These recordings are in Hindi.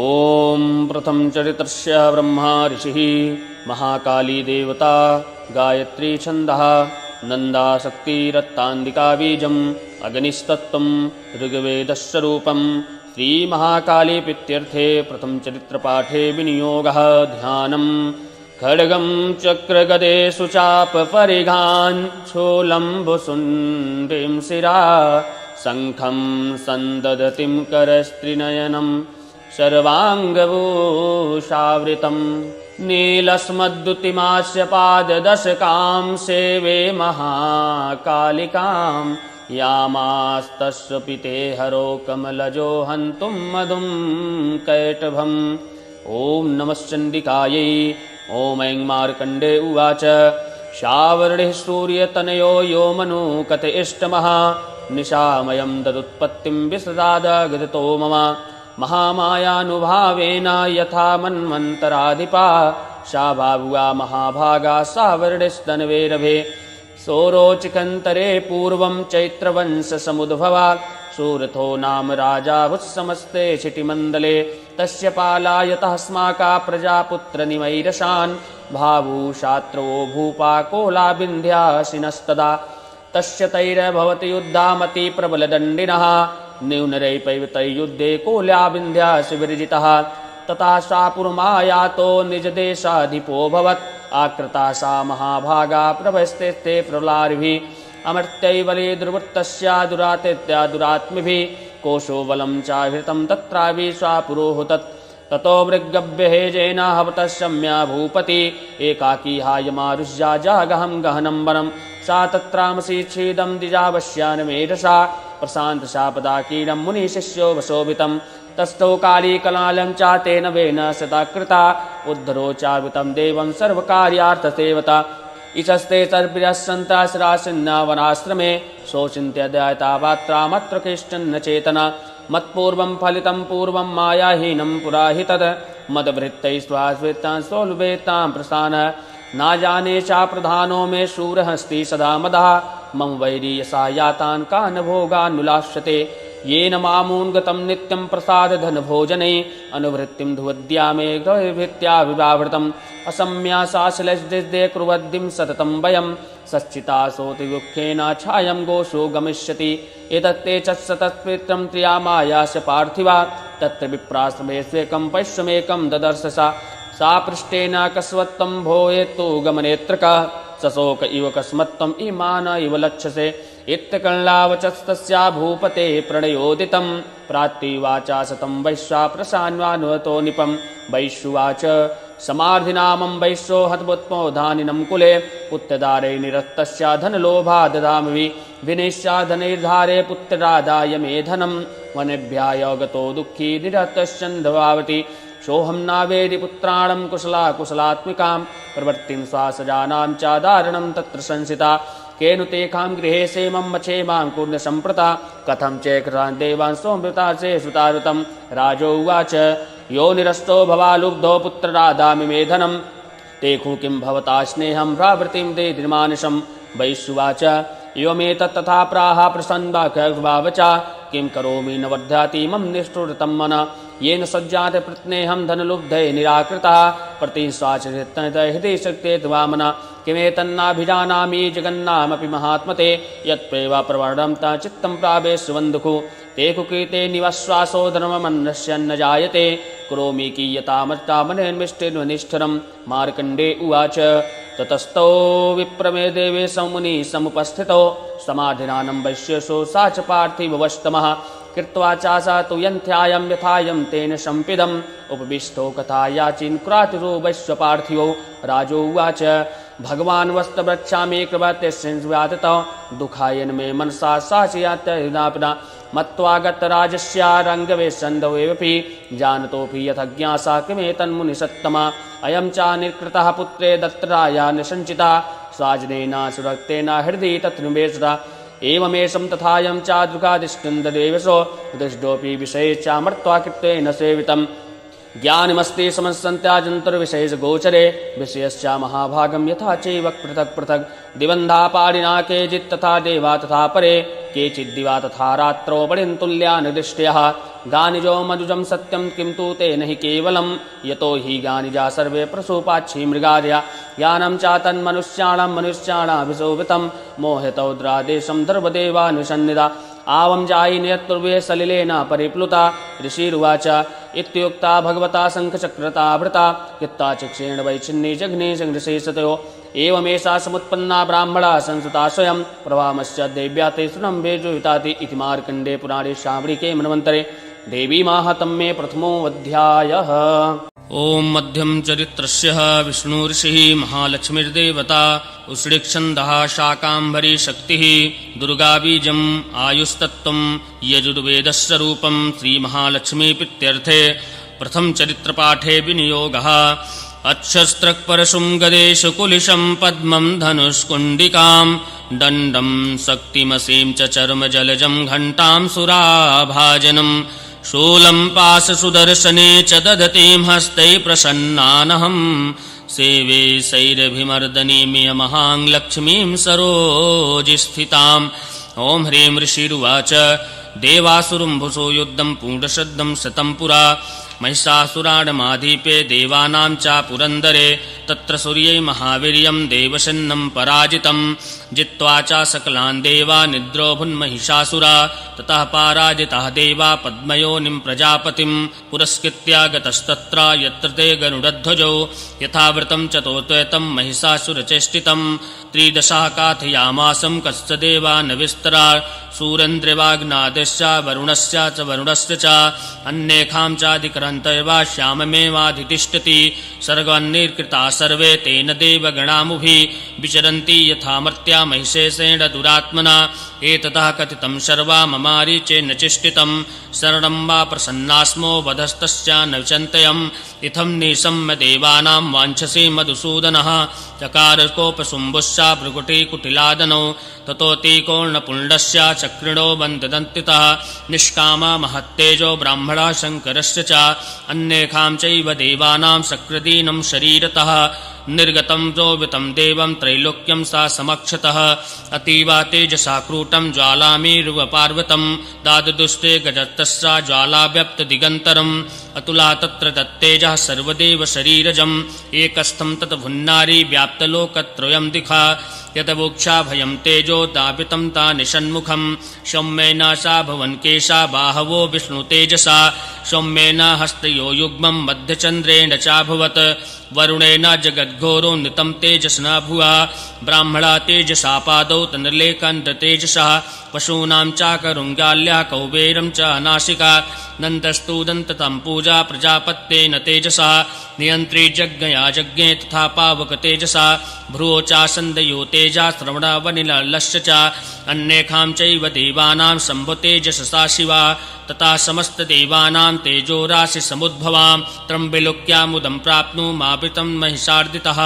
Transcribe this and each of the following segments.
ॐ प्रथम चरित्रस्य ब्रह्मा ऋषिः महाकाली देवता गायत्री छन्दः नन्दाशक्तिरत्तान्दिका बीजम् अग्निस्तत्त्वं ऋग्वेदस्य रूपं श्रीमहाकाली प्रीत्यर्थे प्रथम चरित्रपाठे विनियोगः ध्यानम् खड्गं चक्रगदेषु चापपरिघान् शूलम्बुशुण्डीं शिरा शङ्खं सन्ददतिं करस्त्रिनयनं सर्वाङ्गभूषावृतं नीलस्मद्दुतिमास्य पाददशकां सेवे महाकालिकां यामास्तस्य पिते हरो कमलजो हन्तुं मधुं कैटभम् ॐ नमश्चण्डिकायै ॐ ऐं मार्कण्डे उवाच शावर्णिः सूर्यतनयो यो मनु कथ इष्टमः निशामयं तदुत्पत्तिं विसदादगतो मम महामायानुभावेन यथा मन्वन्तराधिपा सा भावुआ महाभागा सावर्णिस्तन्वेरभे सोरोचिकन्तरे पूर्वं चैत्रवंशसमुद्भवा सूरथो नाम राजा वत्समस्ते क्षितिमण्डले तस्य पालायतः स्माका प्रजापुत्रनिमैरशान् भावुशात्रो भूपा कोलाबिन्ध्यासिनस्तदा तस्य तैरभवति युद्धामति प्रबलदण्डिनः न्यूनरैपैवतैर्युद्धे कोलाबिन्ध्यासि विरजितः तथा सा पुरमायातो निजदेशाधिपोऽभवत् आकृता सा महाभागा प्रभस्ते प्रलारिभिः अमर्त्यैबले दुर्वृत्तस्या दुरातिथ्या दुरात्मिभिः कोशो बलं चाहृतं तत्राविश्वा पुरोहुतत् ततो मृगव्यहेजेन हवतः शम्या भूपति एकाकी हायमारुष्या जागहं गहनं वनं सा तत्रामसीच्छेदं द्विजावश्यानमेधसा प्रशान्तशापदाकीरं मुनिशिष्यो वशोभितं तस्थो कालीकलालं चातेन वेन सदा कृता उद्धरो चावितं देवं सर्वकार्यार्थसेवता इचस्ते सर्पिरस्सन्तासरासिन्नावनाश्रमे शोचिन्त्यदयतापात्रामत्र किष्टन्न चेतना मत्पूर्वं फलितं पूर्वं मायाहीनं पुराहि तद् मदभृत्तैः स्वाश्रितां सोल्वेतां प्रसान ना जाने चा प्रधानो मे शूरहस्ति सदा मदः मम वैरी यसा यातान् कान् भोगान्नुलाश्यते येन मामून्गतं नित्यं प्रसादधनभोजने अनुवृत्तिं धुवद्या मे ग्रहभृत्या विवावृतम् असम्यासाशलैर्दिदे कुर्वद्दिं सततं वयं सच्चितासोति दुःखेन छायं गोषो गमिष्यति एतत्ते च सतत्पित्रं त्रियामायास्य पार्थिवा तत्र विप्राश्रमे स्वेकं पैश्वमेकं ददर्श सा पृष्ठेन कस्वत्तं भोयेत्तु गमनेत्रका सशोक इव कस्मत्त्वम् इमान इव लक्षसे इत्यकल्लावचस्तस्या भूपते प्रणयोदितं प्रात्तिवाचा शतं वैश्वा प्रसान्वानुवतो निपं वैश्युवाच समार्धिनामं वैश्यो हतमुत्मोधानिनं कुले पुत्रदारे निरस्तस्या धनलोभा ददामि विनिश्या धनैर्धारे पुत्ररादाय मे धनं वनेभ्याय गतो दुःखी निरतश्चन्द्रवावति सोऽहं नावेदि पुत्राणं कुशला कुशलात्मिकां प्रवृत्तिं स्वासजानां चादारणं तत्र संसिता केनु तेषां गृहे सेमं मक्षेमां कुर्णसम्प्रता कथं चेकृतान् देवान् सोमृता से सुतारुतं राजोवाच यो निरस्तो भवालुब्धो पुत्ररादामि मे धनं तेषु किं भवता स्नेहं प्रावृत्तिं ते निर्मानुषं वैश्युवाच एवमेतत् तथा प्राह प्रसन्नवावचा किं करोमि न वर्धयति मम निष्ठुरतं मनः येन सज्जाते प्रत्नेहं धनलुब्धे निराकृतः प्रतिस्वाचरितहृदय शक्ते वामना किमेतन्नाभिजानामि जगन्नामपि महात्मते यत्प्रेवा प्रवर्णं ता चित्तं प्रावेशवन्दुखु ते कुकीते निवश्वासो धर्ममन्नश्यन्न जायते करोमि कीयतामर्तामनिर्मिष्टिर्निष्ठुरं मार्कण्डे उवाच ततस्तौ विप्रमे देवे समुनि समुपस्थितो समाधिनानं वैश्यसो सा च पार्थिववस्तमः कृत्वा चासा तु यन्थ्यायं यथायं तेन सम्पिदम् उपविष्टो कथायाचिन् क्रातुरो वैश्वपार्थिवो राजोवाच भगवान् वस्त्रवृक्षामि कृपत्यस्याततः दुःखायन मे मनसा साचयात्यनापना मत्वागतराजस्यारङ्गवे सन्धवेऽपि जानतोऽपि यथज्ञासा किमेतन्मुनिसत्तमा अयं च निर्कृतः पुत्रे दत्तराया निसञ्चिता स्वाजनेन सुरक्तेन हृदि तत्निवेशता एवमेषं तथायं चादृगादिष्टन्ददेवसो दृष्टोऽपि विषये चामर्त्वा कृत्वेन सेवितम् ज्ञानमस्ति समस्तन्त्याजन्तर्विशेषगोचरे विषयश्च महाभागं यथा चैव पृथक् पृथक् दिवन्धा पाणिना केचित् तथा देवा तथा परे केचिद्दिवा तथा रात्रौ पठन्तुल्यान् दृष्ट्यः गानिजो मधुजं सत्यं किं तु तेन हि केवलं यतो हि गानिजा सर्वे प्रसूपाक्षी मृगादया ज्ञानं च तन्मनुष्याणां मोहितौद्रादेशं दर्वदेवानुसन्निधा आवं जायिनयत्पूर्वे सलिलेन परिप्लुता ऋषिरुवाच इत्युक्ता भगवता शङ्खचक्रता भृता यत्ता चक्षेण वैच्छिन्नी जघ्ने सङ्घर्षेशतयो एवमेषा समुत्पन्ना ब्राह्मणा संसुता स्वयं प्रभामश्च देव्या ते शृणं वेजुहिताति इति मार्कण्डे पुराणे शावणिके मन्वन्तरे देवी माहात्म्ये प्रथमोऽध्यायः। ॐ मध्यं चरित्रस्य विष्णुऋषिः महालक्ष्मीर्देवता उष्णिक्छन्दः शाकाम्भरी शक्तिः दुर्गाबीजम् आयुस्तत्त्वं यजुर्वेदस्य रूपं श्रीमहालक्ष्मीप्रीत्यर्थे प्रथमचरित्रपाठे विनियोगः। अच्छस्त्रक्परशुं गदेषु कुलिशं पद्मं धनुष्कुण्डिकां दण्डं शक्तिमसीं च चर्मजलजं घण्टां सुराभाजनं शूलं पाशसुदर्शने च दधतीं हस्तै प्रसन्नानहं सेवे सैरभिमर्दनीमियमहां लक्ष्मीं सरोजिस्थिताम्। ॐ ह्रीं ऋषिरुवाच देवासुरम्भुसो युद्धं पूर्णशब्दं शतं पुरा महिषासुराणमाधीपे देवानां च पुरन्दरे तत्र सूर्यै महावीर्यं देवशन्नं पराजितं जित्वा च सकलान् देवा निद्रोभुन्महिषासुरा ततः पराजिताः देवा पद्मयोनिं प्रजापतिं पुरस्कृत्य गतस्तत्र यत्र ते गरुडध्वजौ यथावृतं च तोत्वयतं महिषासुरचेष्टितं त्रिदशः काथयामासं कश्च देवा न विस्तरा सूरेन्द्रवाग्नादश्च वरुणस्य च वरुणस्य च अन्येखां चाधिकरन्तैवा श्याममेवाधितिष्ठति सर्गान्निर्कृता सर्वे तेन देवगणामुभिः विचरन्ति यथा मर्त्या महिषेषेण दुरात्मना एततः कथितं सर्वा ममारीचेन चेष्टितं शरणं वा प्रसन्नास्मो वधस्तस्य न चिन्तयम् इत्थं निशम्य देवानां वाञ्छसि मधुसूदनः चकारकोपशुम्भुश्च भृगुटिकुटिलादनौ ततोऽतिकोर्णपुण्डस्य चक्रिणो बन्धदन्तितः निष्कामा महत्तेजो ब्राह्मणा शङ्करस्य च अन्येखां चैव देवानां सकृदीनं शरीरतः निर्गतं जोवितं देवं त्रैलोक्यं सा समक्षतः अतीव तेजसा क्रूटं ज्वालामीरुवपार्वतं दादुदुष्टे गजतस्य ज्वालाव्यप्तदिगन्तरम् अतुला तत्र तत्तेजः सर्वदेव शरीरजम् एकस्थं तत् भुन्नारी व्याप्तलोकत्रयं दिखा यतवोक्षा भयं तेजो दापितं ता निषन्मुखं सौम्येन सा भवन् केशा बाहवो विष्णुतेजसा सौम्येन हस्तयो युग्मं मध्यचन्द्रेण चाभवत् वरुणेन जगद्घोरो नितं तेजस्ना भुवा ब्राह्मणा तेजसा पादौ तनलेकण्ठतेजसः पशूनां चाकरुङ्गाल्याः कौबेरं च नासिका नन्दस्तु दन्ततं पूजा प्रजापत्येन तेजसा नियन्त्री जज्ञया जज्ञे तथा पावकतेजसा भ्रुवो चासन्दयो तेजा श्रवणवनिलस्य च अन्येखां चैव देवानां शम्भुतेजससा शिवा तथा समस्तदेवानां तेजोराशिसमुद्भवां त्रम्बिलोक्यामुदं प्राप्नुमावृतं महिषार्दितः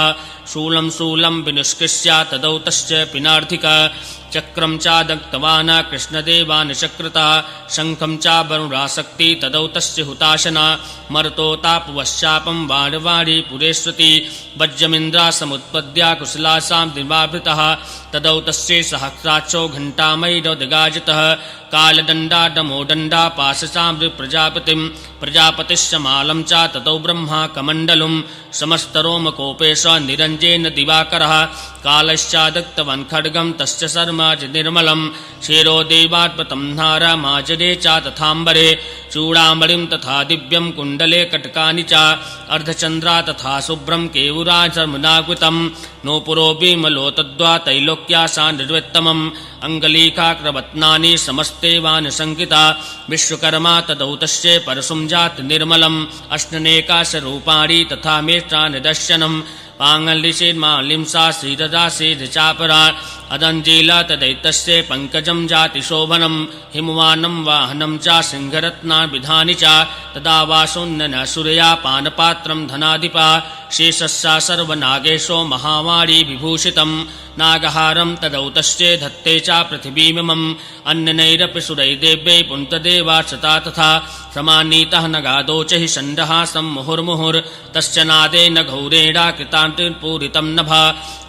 शूलं विनिष्कृष्य तदौ तस्य पिनार्धिका चक्रं च दग्धवान् कृष्णदेवान् चक्रतः शङ्खं च वरुणासक्ति तदौ तस्य हुताशना मरुतोतापवश्चापं वाणवाणी पुरेष्वती वज्रमिन्द्रासमुत्पद्य कुशलासां दिवावृतः तदौ तस्य सहस्राक्षो घण्टामैरौदगाजितः कालदण्डाडमोदण्डा पाशसामृप्रजापतिं प्रजापतिश्च मालं च ततो ब्रह्मा कमण्डलुं समस्तरोमकोपेश निरञ्जेन दिवाकरः कालश्चादक्तवन् खड्गं तस्य शर्माज निर्मलं क्षीरो देवात्मतं नारमाजरे च तथाम्बरे चूडामणिं तथा दिव्यं कुण्डले कटकानि च अर्धचन्द्रा तथा शुभ्रं केयूराजमुनाकृतं नूपुरो विमलो तद्वा तैलोक्यासा निर्वृत्तमम् अङ्गलीकाक्रवत्नानि समस्तेवान् शङ्किता विश्वकर्मा तदौ तस्य परशुं जात निर्मलम् अष्टनेकाशरूपाणि तथा मेष्टानिदर्शनम् पाङ्गलिषेन्मालिंसा श्रीरदासेधचापरा अदञ्जीला तदैतस्य पङ्कजं जातिशोभनं हिमवानं वाहनं च सिंहरत्नाभिधानि च तदा वासोन्ननसुरया पानपात्रं धनाधिपा शेषस्य सर्वनागेशो महावाणी विभूषितं नागहारं तदौतश्चे धत्ते च पृथिवीमिमम् अन्यनैरपि सुरैर्देव्यै पुण्तदेवार्चता तथा समानीतः नगादोच हि षण्डः सम्मुहुर्मुहुर्तश्च नादेन घौरेणा कृतान्तिपूरितं नभा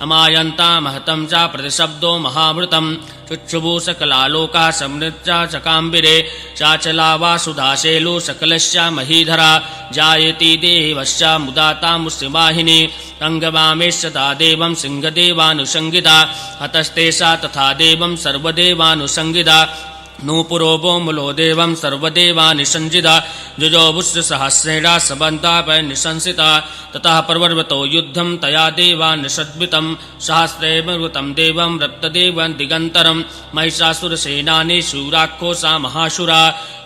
अमायन्ता महतं च प्रतिशब्दो महामृतं चुक्षुभु सकलालोका समृत्या चकाम्बिरे चाचला वा सुधाशेलु सकलश्च महीधरा जायति देवश्च मुदाता मुस्लिवाहिनी अङ्गवामेश्चता देवं सिंहदेवानुसंगिता हतस्ते सा तथा देवं सर्वदेवानुसंगिता नूपुरो वोमुलो देवं सर्वदेवानिसंजिता जुजोबुश्च सहस्रेणा सबन्तापनिशंसिता ततः पर्वतो युद्धं तया देवानिषद्वितं सहस्रेमृतं देवं रक्तदेवं दिगन्तरं महिषासुरसेनानि शूराख्यो सा महाशुरा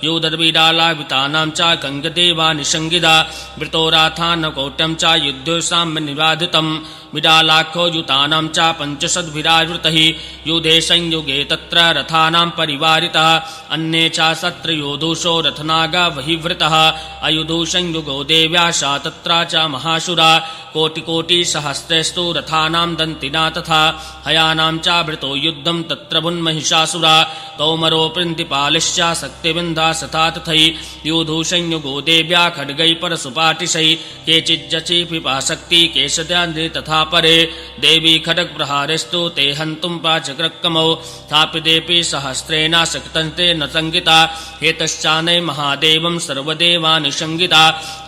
योदर्विडालावितानां च गङ्गदेवानिसंगिता वृतोराथानकौट्यं च युद्धोसाम्य निवाधितं विडालाख्यो युतानां च पञ्चशद्भिरावृतैः युधे संयुगे तत्र रथानां परिवारितः अन्ये च सत्रयोधुषो रथनागा वहिवृतः अयुधु संयुगो देव्या सा तत्र च महाशुरा कोटिकोटिसहस्रेस्तु रथानां दन्तिना तथा हयानां च भृतो युद्धं तत्र भुन्महिषासुरा कौमरो प्रिन्दिपालिश्च शक्तिबिन्धा सथा तथै युधु संयुगो देव्या खड्गै परशुपाटिशै केचिज्जचि पिपाशक्ति केशदान्धे तथा परे देवी खड्गप्रहारेस्तु ते हन्तुं पाचक्रकमौ स्थापितेऽपि सहस्रेण शक्तन्ते न संगिता हेतश्चानय महादेवं सर्वदेवानिसंगिता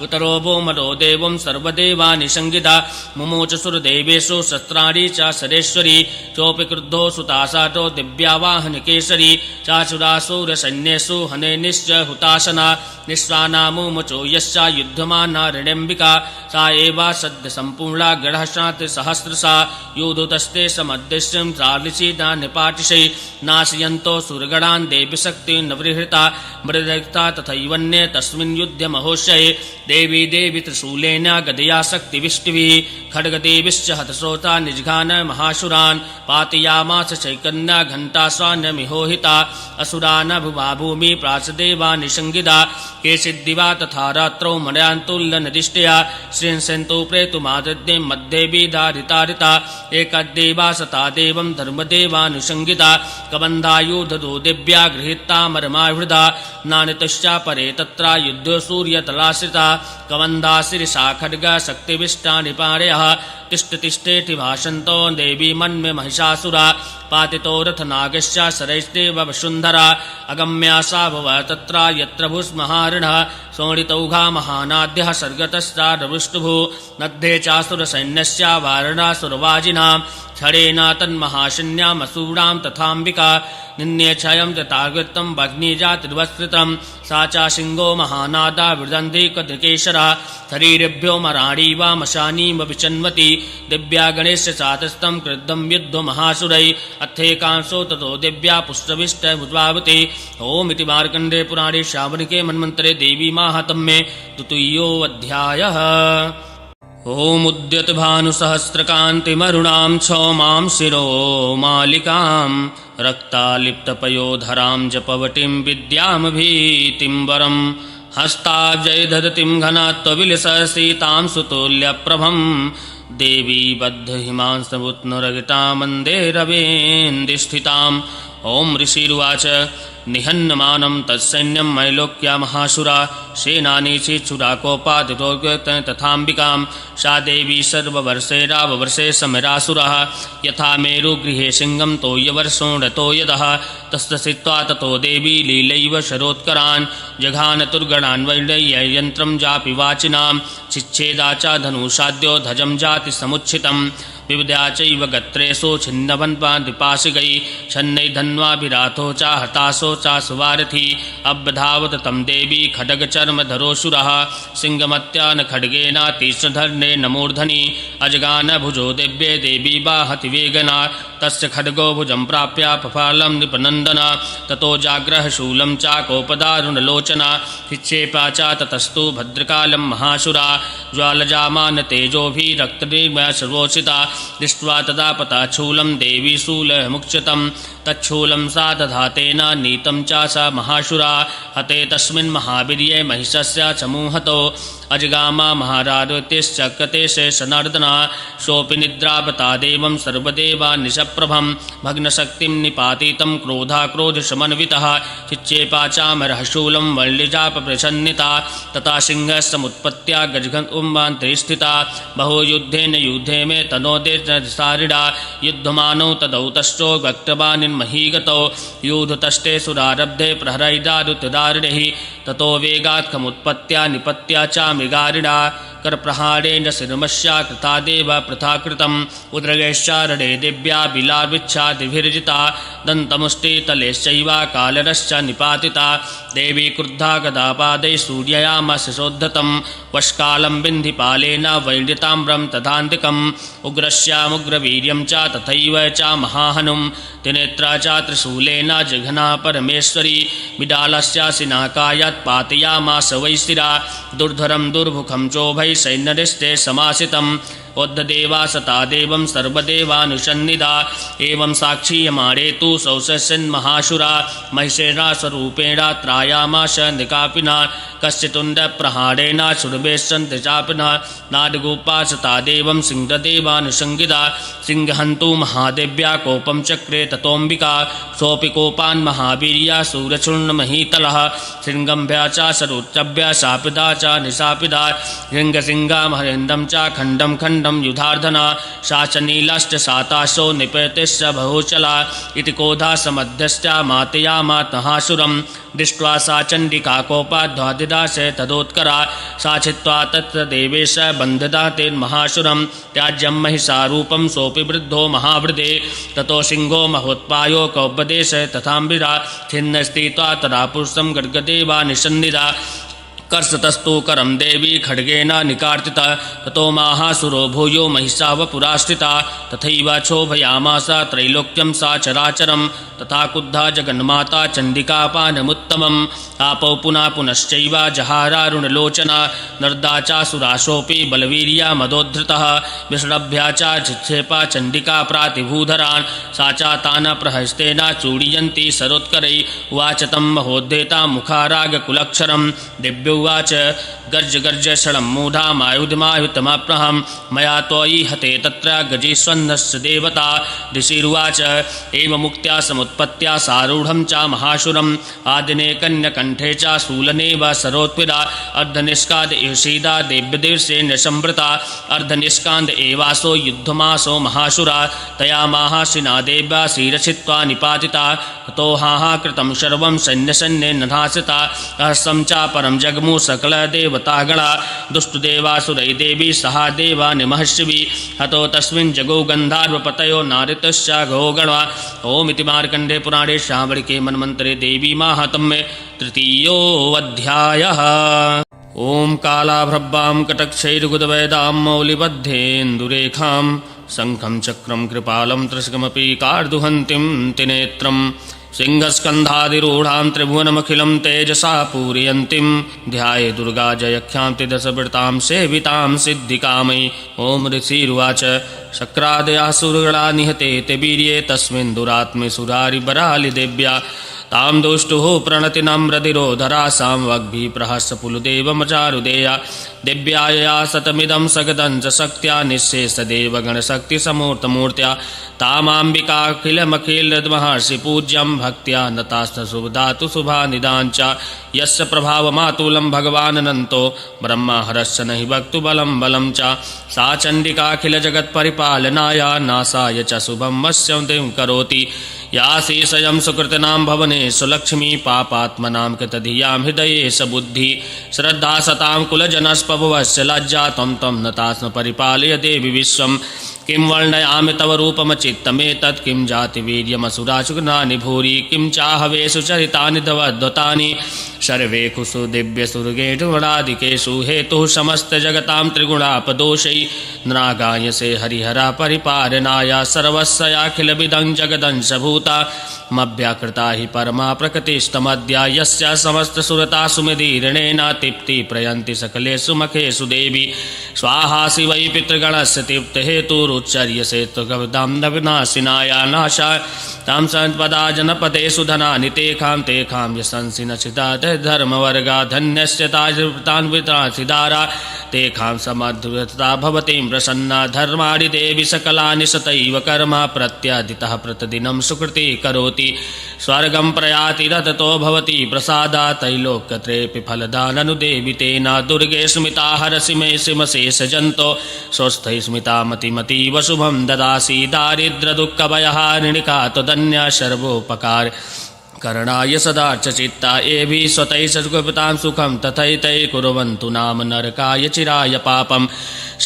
उतरो वोमरो देवं सर्वदेवानिसंगिता मुमोचसुरदेवेषु शस्त्राणि च सरेश्वरी चोऽपि क्रुद्धो सुतासाटो दिव्यावाहनकेसरी चाचुरासुरसैन्येषु हनेनिश्च हुताशना निःश्वानामुमचो यश्च युद्धमाना ऋण्यम्बिका सा एव सद्य सम्पूर्णा गढशान्तिसहस्रशा योधुतस्ते समद्दिश्यं चालिसीदा निपाटिशै नाशयन्तो सुरगणान् देवीशक्ति नवृहृता मृदयक्ता तथैवन्ये तस्मिन् युद्धे महोशये देवी देवी त्रिशूलेन गदया शक्तिविष्टिभिः खड्गदेवीश्च हतश्रोता निजघान महाशुरान् पातयामास चैकन्या घण्टास्वान्यमिहोहिता असुरान् भुवाभूमि प्राचदेवानिसंगिता केचिद्दिवा तथा रात्रौ मणयान्तुल्यनदिष्टया श्रींसन्तु प्रेतुमादिद्ये मध्ये विदारितारिता एकद्देवा सता देवं धर्मदेवानुसंगिता कबन्धायुधरो दिव्या गृहीता मर्माहृदा नानितश्च परे तत्र युद्धो सूर्यतलाश्रिता कबन्धा शिरसा खड्ग शक्तिविष्टा निपारयः तिष्ठतिष्ठेति भाषन्तो देवी मन्मे महिषासुरा पातितो रथनागश्च शरैस्तेव वसुन्धरा अगम्या सा भव तत्र यत्र भूस्महारिणः सोणितौघा महानाद्यः सर्गतश्चारवृष्टुभु नद्धे चासुरसैन्यस्य वारणासुरवाजिनां छडेन तन्महाशन्यामसूरां तथाम्बिका निन्येच्छयं तथागतं भग्निजातिर्वस्कृतं सा च सिंहो महानादा वृदन्धिककेशरा शरीरेभ्यो मराणीवा मशानीम विचन्वती दिव्या गणेश चातस्तं क्रुद्धं युद्धो महासुरै अथेकांशो ततो दिव्या पुष्टविष्टभुज्वावती ओम इति मार्कण्डे पुराणे श्रावणिके मन्वन्तरे देवी माहात्म्ये द्वितीयोऽध्यायः। ओम उद्यत भानुसहस्रकान्तिमरुणां क्षौमां शिरो मालिकां रक्तालिप्तपयोधरां जपवटीं विद्यां भीतिं वरं हस्ताब्जैर्दधतीं घनात्वविलससीतां सुतुल्यप्रभं देवी बद्धहिमांसमुत्नरगितां वन्दे रवेन्दिष्ठिताम्। ओम ऋषिरुवाच निहन्यमानं तत्सैन्यं मैलोक्या महाशुरा सेनानी चेच्छुराकोपादितोऽग्यतन तथाम्बिकां सा देवी सर्ववर्षेराववर्षे समिरासुरः यथा मेरुगृहे सिंहं तोयवर्षो रतो यदः तस्तसित्वा ततो देवी लीलैव शरोत्करान् जघानतुर्गणान् वैडय्ययन्त्रं जापि वाचिनां छिच्छेदा च धनुषाद्यो ध्वजं जाति समुच्छितं विविधा चैव गत्रेषु छिन्नवन्पादिपाशिगै छन्नै धन्वाभिराथो च हताशो च सुवारथी अभ्यधावत तं देवी खड्गचर्मधरोऽसुरः सिंहमत्यान खड्गेन तीक्ष्णधर्नेन मूर्धनि अजगान भुजो दिव्ये देवी वाहति वेगना तस्य खड्गो भुजं प्राप्य पफालं निपनन्दन ततो जाग्रह शूलं च कोपदारुणलोचना शिक्षेपा च ततस्तु भद्रकालं महाशुरा ज्वालजामान तेजोभिरक्तनिर्मया सर्वोचिता दृष्ट्वा तदा पताच्छूलं देवी शूलमुच्यतं तच्छूलं सा दधातेन नीतं च सा महाशुरा हते तस्मिन् महावीर्ये महिषस्य समूहतो अजगामा महाराजतिश्चक्रते शेषनर्दना सोऽपि निद्रावतादेवं सर्वदेवा निशप्रभं भग्नशक्तिं निपातितं क्रोधाक्रोधशमन्वितः चिच्चेपाचामरःशूलं वल्लिजापप्रसन्निता तथा सिंहसमुत्पत्त्या गजगम्बान्तरिस्थिता बहु युद्धेन युद्धे मे तनोदेशसारिणा युद्धमानौ तदौ तश्चो वक्तवानिन्महीगतौ यूधतस्ते सुरारब्धे प्रहरैदारुतदारिणैः ततो वेगात् खमुत्पत्त्या निपत्या च मृगारिणा करप्रहारेण शिरमस्या कृता देव पृथाकृतम् उद्रगैश्चारणे दिव्या बिलार्विच्छादिभिर्जिता दन्तमुष्टितलेश्चैव कालरश्च निपातिता देवी क्रुद्धा गदापादैः सूर्ययामशिशोद्धतं वश्कालं बिन्धिपालेन वैड्यताम्रं तथान्तिकम् उग्रस्यामुग्रवीर्यं च तथैव च महाहनुं त्रिनेत्रा च त्रिशूलेन जघना परमेश्वरी विडालस्यासि नाकायात् पातयामास वै शिरा दुर्धरं दुर्मुखं चोभै सैन्यरिष्टे समासितम् ओद्धदेवा सता देवं सर्वदेवानुसन्निधा एवं साक्षीयमाणे तु सौसस्यन्महाशुरा महिषेणा स्वरूपेण त्रायामाश निकापिना कश्चितुण्डप्रहारेण सुरभेशन्ति चापिना नाडगोपा सता देवं सिंहदेवानुसंगिता सिंहन्तु महादेव्या कोपं चक्रे ततोऽम्बिका सोऽपि कोपान् महावीर्या सूरचूर्णमहीतलः सिंहम्भ्या च सरोच्चभ्या शापिदा च निशापिदा सिंहसिंहा महेन्द्रं च खण्डं खण्डं युधार्धना सा च नीलाश्च साताशो निपतिश्च बहुचला इति कोधासमध्यश्च मातयामात्महासुरं दृष्ट्वा सा चण्डिका कोपाद्वादिदासे तदोत्करा सा छित्त्वा तत्र देवेश बन्धदा तेन्महासुरं त्याज्यं महिषारूपं सोऽपि वृद्धो महावृदे ततो सिंहो महोत्पायो कौपदेश तथाम्बिरा छिन्नस्थित्वा तदा पुरुषं गर्गदेवा निसन्निधा कर्षतस्तु करं देवी खड्गेन निकार्तिता ततो माहासुरो भूयो महिषावपुराश्रिता तथैव क्षोभयामास त्रैलोक्यं सा चराचरं तथा कुद्धा जगन्माता चण्डिकापानमुत्तमम् आपौ पुनः पुनश्चैव जहारारुणलोचना नर्दा चासुराशोऽपि बलवीर्या मदोद्धृतः विष्णभ्या च चिक्षेपा चण्डिका प्रातिभूधरान् सा च तान् प्रहस्तेन चूडीयन्ती सरोत्करै उवाच तं महोद्धेता मुखारागकुलक्षरं दिव्यो उवाच गर्ज गर्ज षडं मूढामायुधमायुतमप्रहं मया त्वयि हते तत्र गजीष्वन्नस्य देवता ऋषिरुवाच एवमुक्त्या समुत्पत्त्या सारूढं च महाशुरम् आदिने कन्यकण्ठे च शूलनेव सरोत्विदा अर्धनिष्काद ईषीदा देव्यदेवसेन संवृता अर्धनिष्कान्द एवासो युद्धमासो महाशुरा तया महाशिना देव्या शिरछित्त्वा निपातिता ततो हाहाकृतं सर्वं सैन्यसैन्येन नाशिता रहस्यं च परं जगमु सकलदेवतागणा दुष्टदेवासुरै देवी सहा देवा निमहर्षिभिः हतो तस्मिन् जगौ गन्धर्वपतयो नारदश्च गौगणा ओमिति मार्कण्डे पुराणे श्रावणिके मन्वन्तरे देवी माहात्म्ये तृतीयोऽध्यायः। ॐ कालाभ्रब्बां कटक्षैर्गुदवैदां मौलिबद्धेन्दुरेखां शङ्खं चक्रं कृपालं त्रिशकमपि कार्दुहन्तीं त्रिनेत्रं सिंहस्कन्धादिरूढां त्रिभुवनमखिलं तेजसा पूरयन्तीं ध्याये दुर्गा जयख्यां त्रिदशवृतां सेवितां सिद्धिकामयि ॐ ऋषिरुवाच शक्रादया सुरगणा निहते ते वीर्ये तस्मिन् दुरात्मे सुरारिबरालिदेव्या तां दुष्टुः प्रणतिनम्रतिरोधरा साम्वग्भिः प्रहस्यपुलदेवमचारुदेया दिव्यायया सतमिदं सगदं च शक्त्या निःशेषदेवगणशक्तिसमूर्तमूर्त्या तामाम्बिकाखिलमखिलमहर्षिपूज्यं भक्त्या नतास्तशुभधातु शुभानिदां च यस्य प्रभावमातुलं भगवानन्तो ब्रह्महरस्य नहि वक्तुबलं बलं च सा चण्डिकाखिलजगत्परिपालनाय नाशाय च शुभं वश्यं करोति या शेषयं सुकृतनां भवने सुलक्ष्मी पापात्मनां कृतधियां हृदये सबुद्धि श्रद्धा सतां कुलजनस्पभुवस्य लज्जा त्वं तं नतास्म परिपालय देवि विश्वं किं वर्णयामि तव रूपमचित्तमेतत् किं जातिवीर्यमसुरासुगनानि भूरि किं चाहवेषु चरितानि तवद्वतानि सर्वे खुषु दिव्यसुरगेषु हेतुः समस्तजगतां त्रिगुणापदोषै नागायसे हरिहरा परिपालनाय सर्वस्याखिलविदं जगदंशभूता मव्याकृता हि परमा प्रकृतिस्तमद्या यस्या समस्तसुरतासु मेदीर्णेन तृप्ति प्रयन्ति सकलेषु मखेषु देवी स्वाहा शिवै पितृगणस्य तृप्तिहेतुरुच्चर्यसे त्वगवदां नविनाशिनाय नाशा तां संपदा जनपदेषु धनानि तेषां यशंसि नचिता धर्मवर्गा धन्यस्य तान्वितासिदारा तेखां समद्भुतता भवतीं प्रसन्ना धर्माणि देवी सकलानि सतैव कर्म प्रत्यादितः प्रतिदिनं सुकृति करोति स्वर्गं प्रयाति रततो भवति प्रसादा तैलोक्यत्रेऽपि फलदाननुदेवि तेन दुर्गे स्मिता हरसि मे सिमशेषजन्तो स्वस्थै स्मिता मतिमतीव शुभं ददासि दारिद्र्यदुःखभयहारिणिका त्वदन्या सर्वोपकार करणाय सदार्च चित्ता एभिः स्वतैः सुखतां सुखं तथैतैः कुर्वन्तु नाम नरकाय चिराय पापं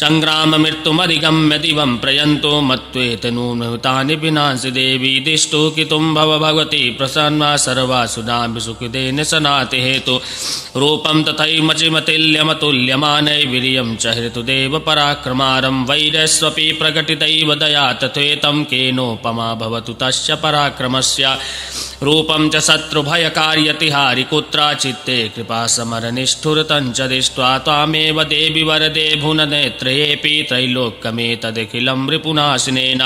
संग्राम मृत्युमधिगम्य दिवं प्रयन्तु मत्वेतनूनतानि विनाशि देवी दिष्टु कितुं भव भगवती प्रसन्ना सर्वासु नाभि सुखदेन सनाति हेतु रूपं तथैमचिमतिल्यमतुल्यमानै वीर्यं च हृतुदेव पराक्रमारं वैरस्वपि प्रकटितैव दया तथेतं केनोपमा भवतु तस्य पराक्रमस्य रूपं च शत्रुभयकार्यतिहारि कुत्राचित्ते कृपासमरनिष्ठुरतं च दृष्ट्वा त्वामेव देवि वरदे भुवननेत्रेऽपि त्रैलोक्यमेतदखिलं रिपुनाशिनेन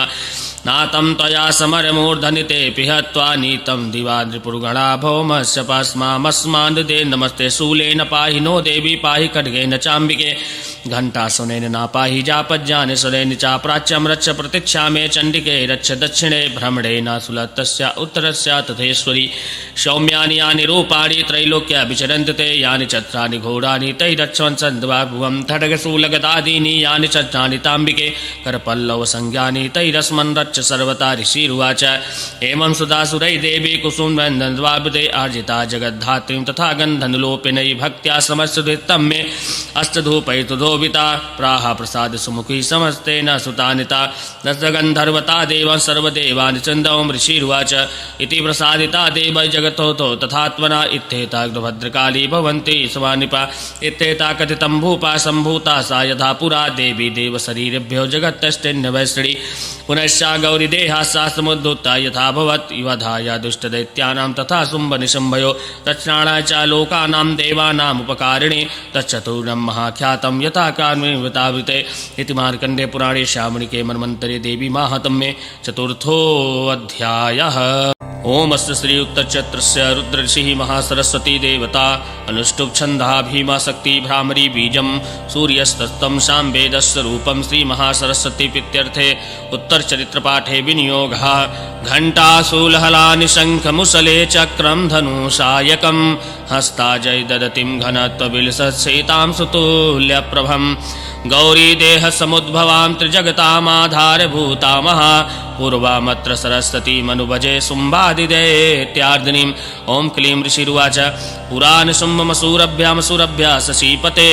नातं त्वया समरमूर्धनितेऽपि हत्वा नीतं दिवा नृपुर्गणा भौमस्य पास्मामस्मान् हृदे नमस्ते शूलेन पाहि नो देवी पाहि खड्गेन चाम्बिके घंटासुनेन न पाहि जापज्ञानेश्वरेण च प्राच्यं रक्ष प्रतीक्षा मे चण्डिके रक्ष दक्षिणे भ्रमणेन सुलतस्य उत्तरस्य तथेश्वरी सौम्यानि यानि रूपाणि त्रैलोक्य विचरन्ति ते यानि छत्राणि घोराणि तैः रक्षन् सन्ध्वा भुवं खड्गशूलगदादीनि यानि छत्राणि ताम्बिके करपल्लवसंज्ञानि तैरस्मन् रक्ष सर्वता ऋषिरुवाच एवं सुधासुरै देवी कुसुमवन्दनद्वाभिदे आर्जिता जगद्धात्रीं तथा गन्धनुलोपिनै भक्त्या समस्तुदित्तं मे अष्टधूपैतुधोभिता प्राह प्रसाद सुमुखी समस्तेन सुतानिता दशगन्धर्वता देव सर्वदेवानि चन्दं ऋषिरुवाच इति प्रसादिता देव जगतो तथात्मना इत्येताग्रभद्रकाली भवन्ति स्वानिपा इत्येता कथितं भूपा सम्भूता सा यथा पुरा देवी देवशरीरेभ्यो जगत्तष्टिन्नवैश्री पुनश्चा गौरी देहा सा समुद्धुता यथा भवत् युवधाय दुष्टदैत्यानां तथा शुम्भनिशुम्भयो तत्क्षणाय च लोकानां देवानामुपकारिणी तच्चतुर्णं महाख्यातं यथा कार्मिवतावृते इति मार्कण्डे पुराणे श्यामणिके मन्वन्तरे देवी माहात्म्ये चतुर्थोऽध्यायः। ओम अस्य श्रीयुक्तचत्रस्य रुद्रऋषिः महासरस्वती देवता अनुष्टुप् छन्दः भीमा शक्ति भ्रामरी बीजं सूर्यस्तस्तं सामवेदस्य रूपं श्रीमहासरस्वती प्रीत्यर्थे उत्तरचरित्रपाठे विनियोगः। घण्टाशूलहलानि शङ्खमुसले चक्रं धनुषायकं हस्ताजय ददतिं घनत्वविलसत्सेतां सुतुल्यप्रभं गौरी देहसमुद्भवां त्रिजगतामाधारभूतामः पूर्वामत्र सरस्वती मनुभजे शुम्भादिदैत्यार्दिनीं। ओं क्लीं ऋषिरुवाच पुराणशुम्भमसूरभ्यामसुरभ्या शशीपते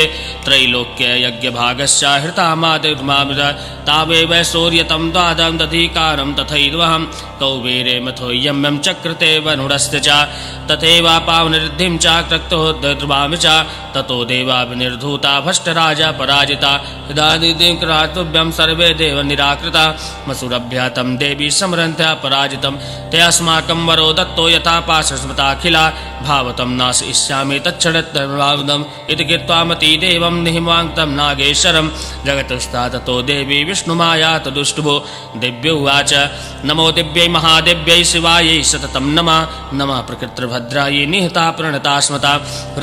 त्रैलोक्ययज्ञभागस्य हृतामादिर्मामिर तावेव शौर्यतं द्वादं दधिकारं तथैर्वहं कौबेरे मथोयम्यं चक्रते वनुडस्य च तथैवा पावनरिद्धिं च क्रक्तोद्ध्वामि च ततो देवाभिनिर्धूता भ्रष्टराजा पराजिता हृदादिदिं कृताभ्यं सर्वे देव निराकृता मसुरभ्या तं देवी समरन्त्या पराजितं ते अस्माकं वरो दत्तो यथा पाशस्मृताखिला भावतं नाशयिष्यामि तच्छडत्तर्वावदम् इति कृत्वा मतिदेवं निहिमाङ्क्तं नागेश्वरं जगतस्था ततो देवी विष्णुमाया तदुष्टुभो दिव्यो उवाच नमो दिव्यै महादेव्यै शिवायै सततं नमः नमः प्रकृतिर्भद्रायै निहता प्रणता स्मता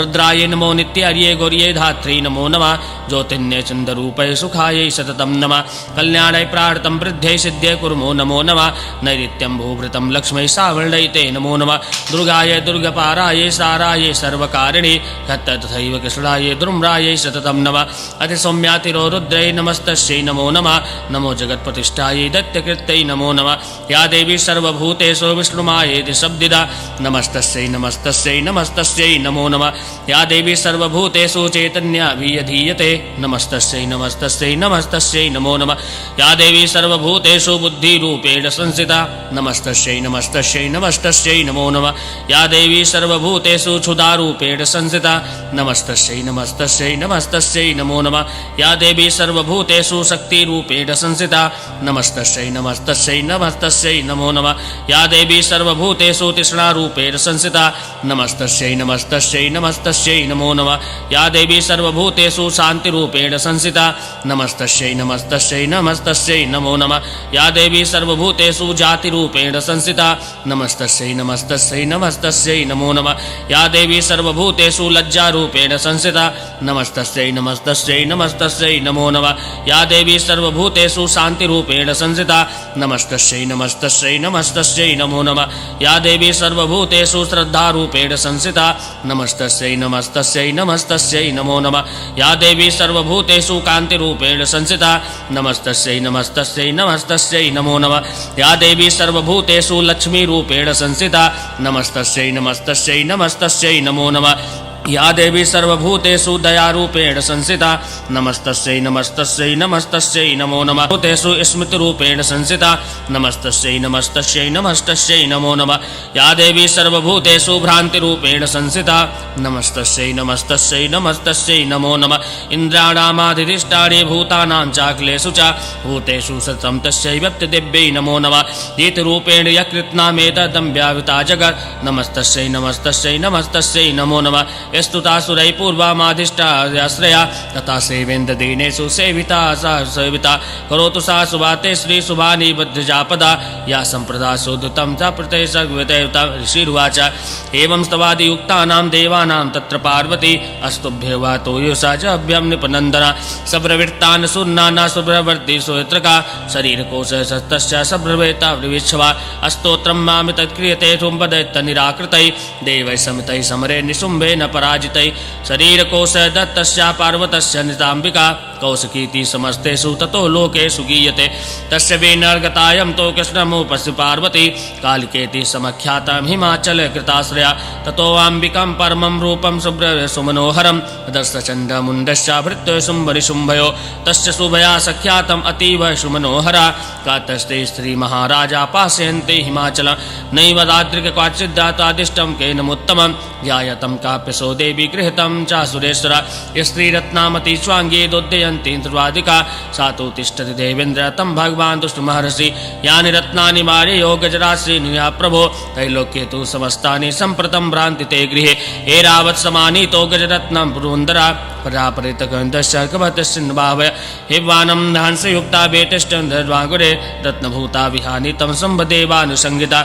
रुद्रायै नमो नित्यार्यै गौर्यै धात्र्यै नमो नमः ज्योतिन्ये चन्द्ररूपै सुखायै सततं नमः कल्याणै प्रार्थं वृद्ध्यै सिद्ध्यै कुर्मो नमो नमः नैऋत्यं भूभृतं लक्ष्मै सावर्णै ते नमो नमः दुर्गायै दुर्गपारायै सारायै सर्वकारिणी तथैव कृष्णायै द्रुम्रायै सततं नमः अतिसौम्यातिरो रुद्रै नमस्तस्यै नमो नमः नमो जगत्प्रतिष्ठायै दैत्यकृत्यै नमो नमः या देवी सर्वभूतेषु विष्णुमायेति शब्दिदा नमस्तस्यै नमस्तस्यै नमस्तस्यै नमो नमः या देवी सर्वभूतेषु चैतन्याभिधीयते नमस्तस्यै नमस्तस्यै नमस्तस्यै नमो नमः या देवी सर्वभूतेषु बुद्धिरूपेण संस्थिता नमस्तस्यै नमस्तस्यै नमस्तस्यै नमो नमः या देवी सर्वभूतेषु क्षुधारूपेण संस्थिता नमस्तस्यै नमस्तस्यै नमस्तस्यै नमो नमः या देवी सर्वभूतेषु शक्तिरूपेण संस्थिता नमस्तस्यै नमस्तस्यै नमस्तस्यै नमो नमः या देवी सर्वभूतेषु तृष्णारूपेण संस्थिता नमस्तस्यै नमस्तस्यै नमस्तस्यै नमो नमः या देवी सर्वभूतेषु शान्तिरूपेण संस्थिता नमस्तस्यै नमस्तस्यै नमस्तस्यै नमो नमः या देवी सर्वभूतेषु जातिरूपेण संस्थिता नमस्तस्यै नमस्तस्यै नमस्तस्यै नमो नमः। या देवी सर्वभूतेषु लज्जारूपेण संस्थिता नमस्तस्यै नमस्तस्यै नमस्तस्यै नमो नमः। या देवी सर्वभूतेषु शान्तिरूपेण संस्थिता नमस्तस्यै नमस्तस्यै नमस्तस्यै नमो नमः। या देवी सर्वभूतेषु श्रद्धारूपेण संस्थिता नमस्तस्यै नमस्तस्यै नमस्तस्यै नमो नमः। या देवी सर्वभूतेषु कान्तिरूपेण संस्थिता नमस्तस्यै नमस्तस्यै नमस्तस्यै नमो नमः। या देवी सर्वभूतेषु लक्ष्मीरूपेण संस्थिता नमस्तस्यै नमस्तस्यै नमस्तस्यै नमो नमः। या देवी सर्वभूतेषु दयारूपेण संस्थिता नमस्तस्यै नमस्तस्यै नमस्तस्यै नमो नमः। भूतेषु स्मृतिरूपेण संस्थिता नमस्तस्यै नमस्तस्यै नमस्तस्यै नमो नमः। या देवी सर्वभूतेषु भ्रान्तिरूपेण संस्थिता नमस्तस्यै नमस्तस्यै नमस्तस्यै नमो नमः। इन्द्रियाणामाधिष्ठाने भूतानां चाखिलेषु च भूतेषु सततं तस्यै व्यक्तिदिव्यै नमो नमः। रीतिरूपेण यकृत्नामेतदं व्यावृता जगत् नमस्तस्यै नमस्तस्यै नमस्तस्यै नमो नमः। स्तुता सुरै पूर्वामाधिष्ठाश्रया तथा सेवेन्द्रदीनेषु सेविता सा सेविता करोतु सा सुभाते श्री सुभानि बद्धजापदा या सम्प्रदा शोधितं च प्रते सर्वदेवता ऋषिर्वाच एवं स्तवादियुक्तानां देवानां तत्र पार्वती अस्तुभ्यो वा तोयुषा च अभ्यं निपनन्दना सप्रवृत्तान् सुर्नाना सुप्रवर्ति सुयत्रका शरीरकोशस्तस्य सभ्रवेता विविच्छवा अस्तोत्रं मामि तत्क्रियते शुम्भदैत्य निराकृतै देवै समितै समरे निशुम्भे न पराजितै शरीरकोश दत्तस्य पार्वतस्य निताम्बिका कौशिकीति समस्तेषु ततो लोकेषु गीयते तस्य विनर्गतायं तो कृष्णमुपस्य पार्वती कालिकेति समख्यातं हिमाचल कृताश्रया ततोऽम्बिकं परमं रूपं सुमनोहरं दर्शचन्द्रमुण्डस्य भृत्य शुम्भनिशुम्भयो तस्य शुभया सख्यातम् अतीव सुमनोहरा कातस्ते श्रीमहाराजा पाशयन्ति हिमाचल नैव दाद्रिक क्वाचिद्दातादिष्टं केनमुत्तमं ध्यायतं काप्यसो देवी गृहीतं च सुरेश्वर स्त्रीरत्नामती स्वाङ्गे दोद्ययन्ती ध्रुवादिका सा तु तिष्ठति देवेन्द्र तं भगवान् दुष्टमहर्षि यानि रत्नानि मार्ययो गजराश्रीनिया प्रभो त्रैलोक्ये तु समस्तानि सम्प्रतं भ्रान्ति ते गृहे एरावत् समानीतो गजरत्नं पुरन्दरा प्रजापरितकन्दस्य कवतस्सिन्भावय हिवानं हंसयुक्ता बेटिष्टं धर्वाङ्गुरे रत्नभूता विहानितं सम्भदेवानुसंगिता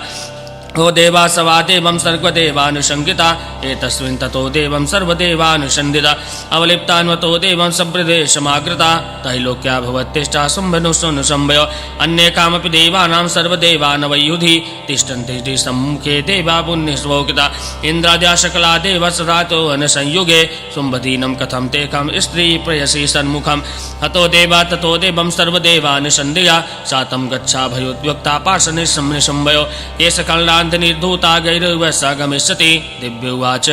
ओ देवा सवा देवं सर्वदेवानुशङ्किता एतस्मिन् ततो देवं सर्वदेवानुसन्दिता अवलिप्तान्वतो देवं सम्प्रदेशमागृता त्रैलोक्या भवत्यष्टा शुम्भनुशंभय अन्ये कामपि देवानां सर्वदेवानवयुधि तिष्ठन्ति सम्मुखे देवा पुण्यश्लोकिता इन्द्राद्या सकला देव सदातो अनसंयुगे शुम्भदीनं कथं तेकं स्त्री प्रयसि सन्मुखं हतो देवा ततो देवं सर्वदेवानुसन्धिया सातं गच्छा भयोद्युक्ता पार्शनिशंभयो केशकल्ला निर्धूता गैरवसा गमिष्यति दिव्योवाच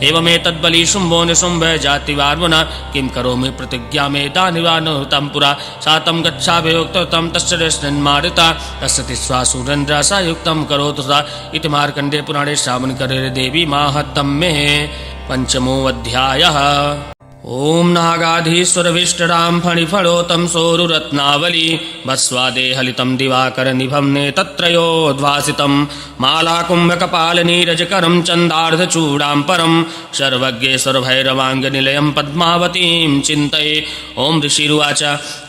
एवमेतद्बली शुम्भो निशुम्भ जातिवार्वण किं करोमि प्रतिज्ञा मे दानिवानुहृतं पुरा सातं गच्छाभियुक्तं तस्य रश्मिन्मारिता तस्य तिस्वा सुरेन्द्र सा युक्तं करोतु सा इति मार्कण्डे पुराणे श्रावणकरे देवी माहात्म्ये पंचमोऽध्यायः। ओम नागाधीश्वरभीष्टरां फणिफणोतं सोरुरत्नावली भस्वादे हलितं दिवाकर निभं नेतत्रयोद्भासितं मालाकुम्भकपालनीरजकरं चन्दार्धचूडां परं सर्वज्ञेश्वरभैरवाङ्गनिलयं पद्मावतीं चिन्तये। ओम ऋषिरुवाच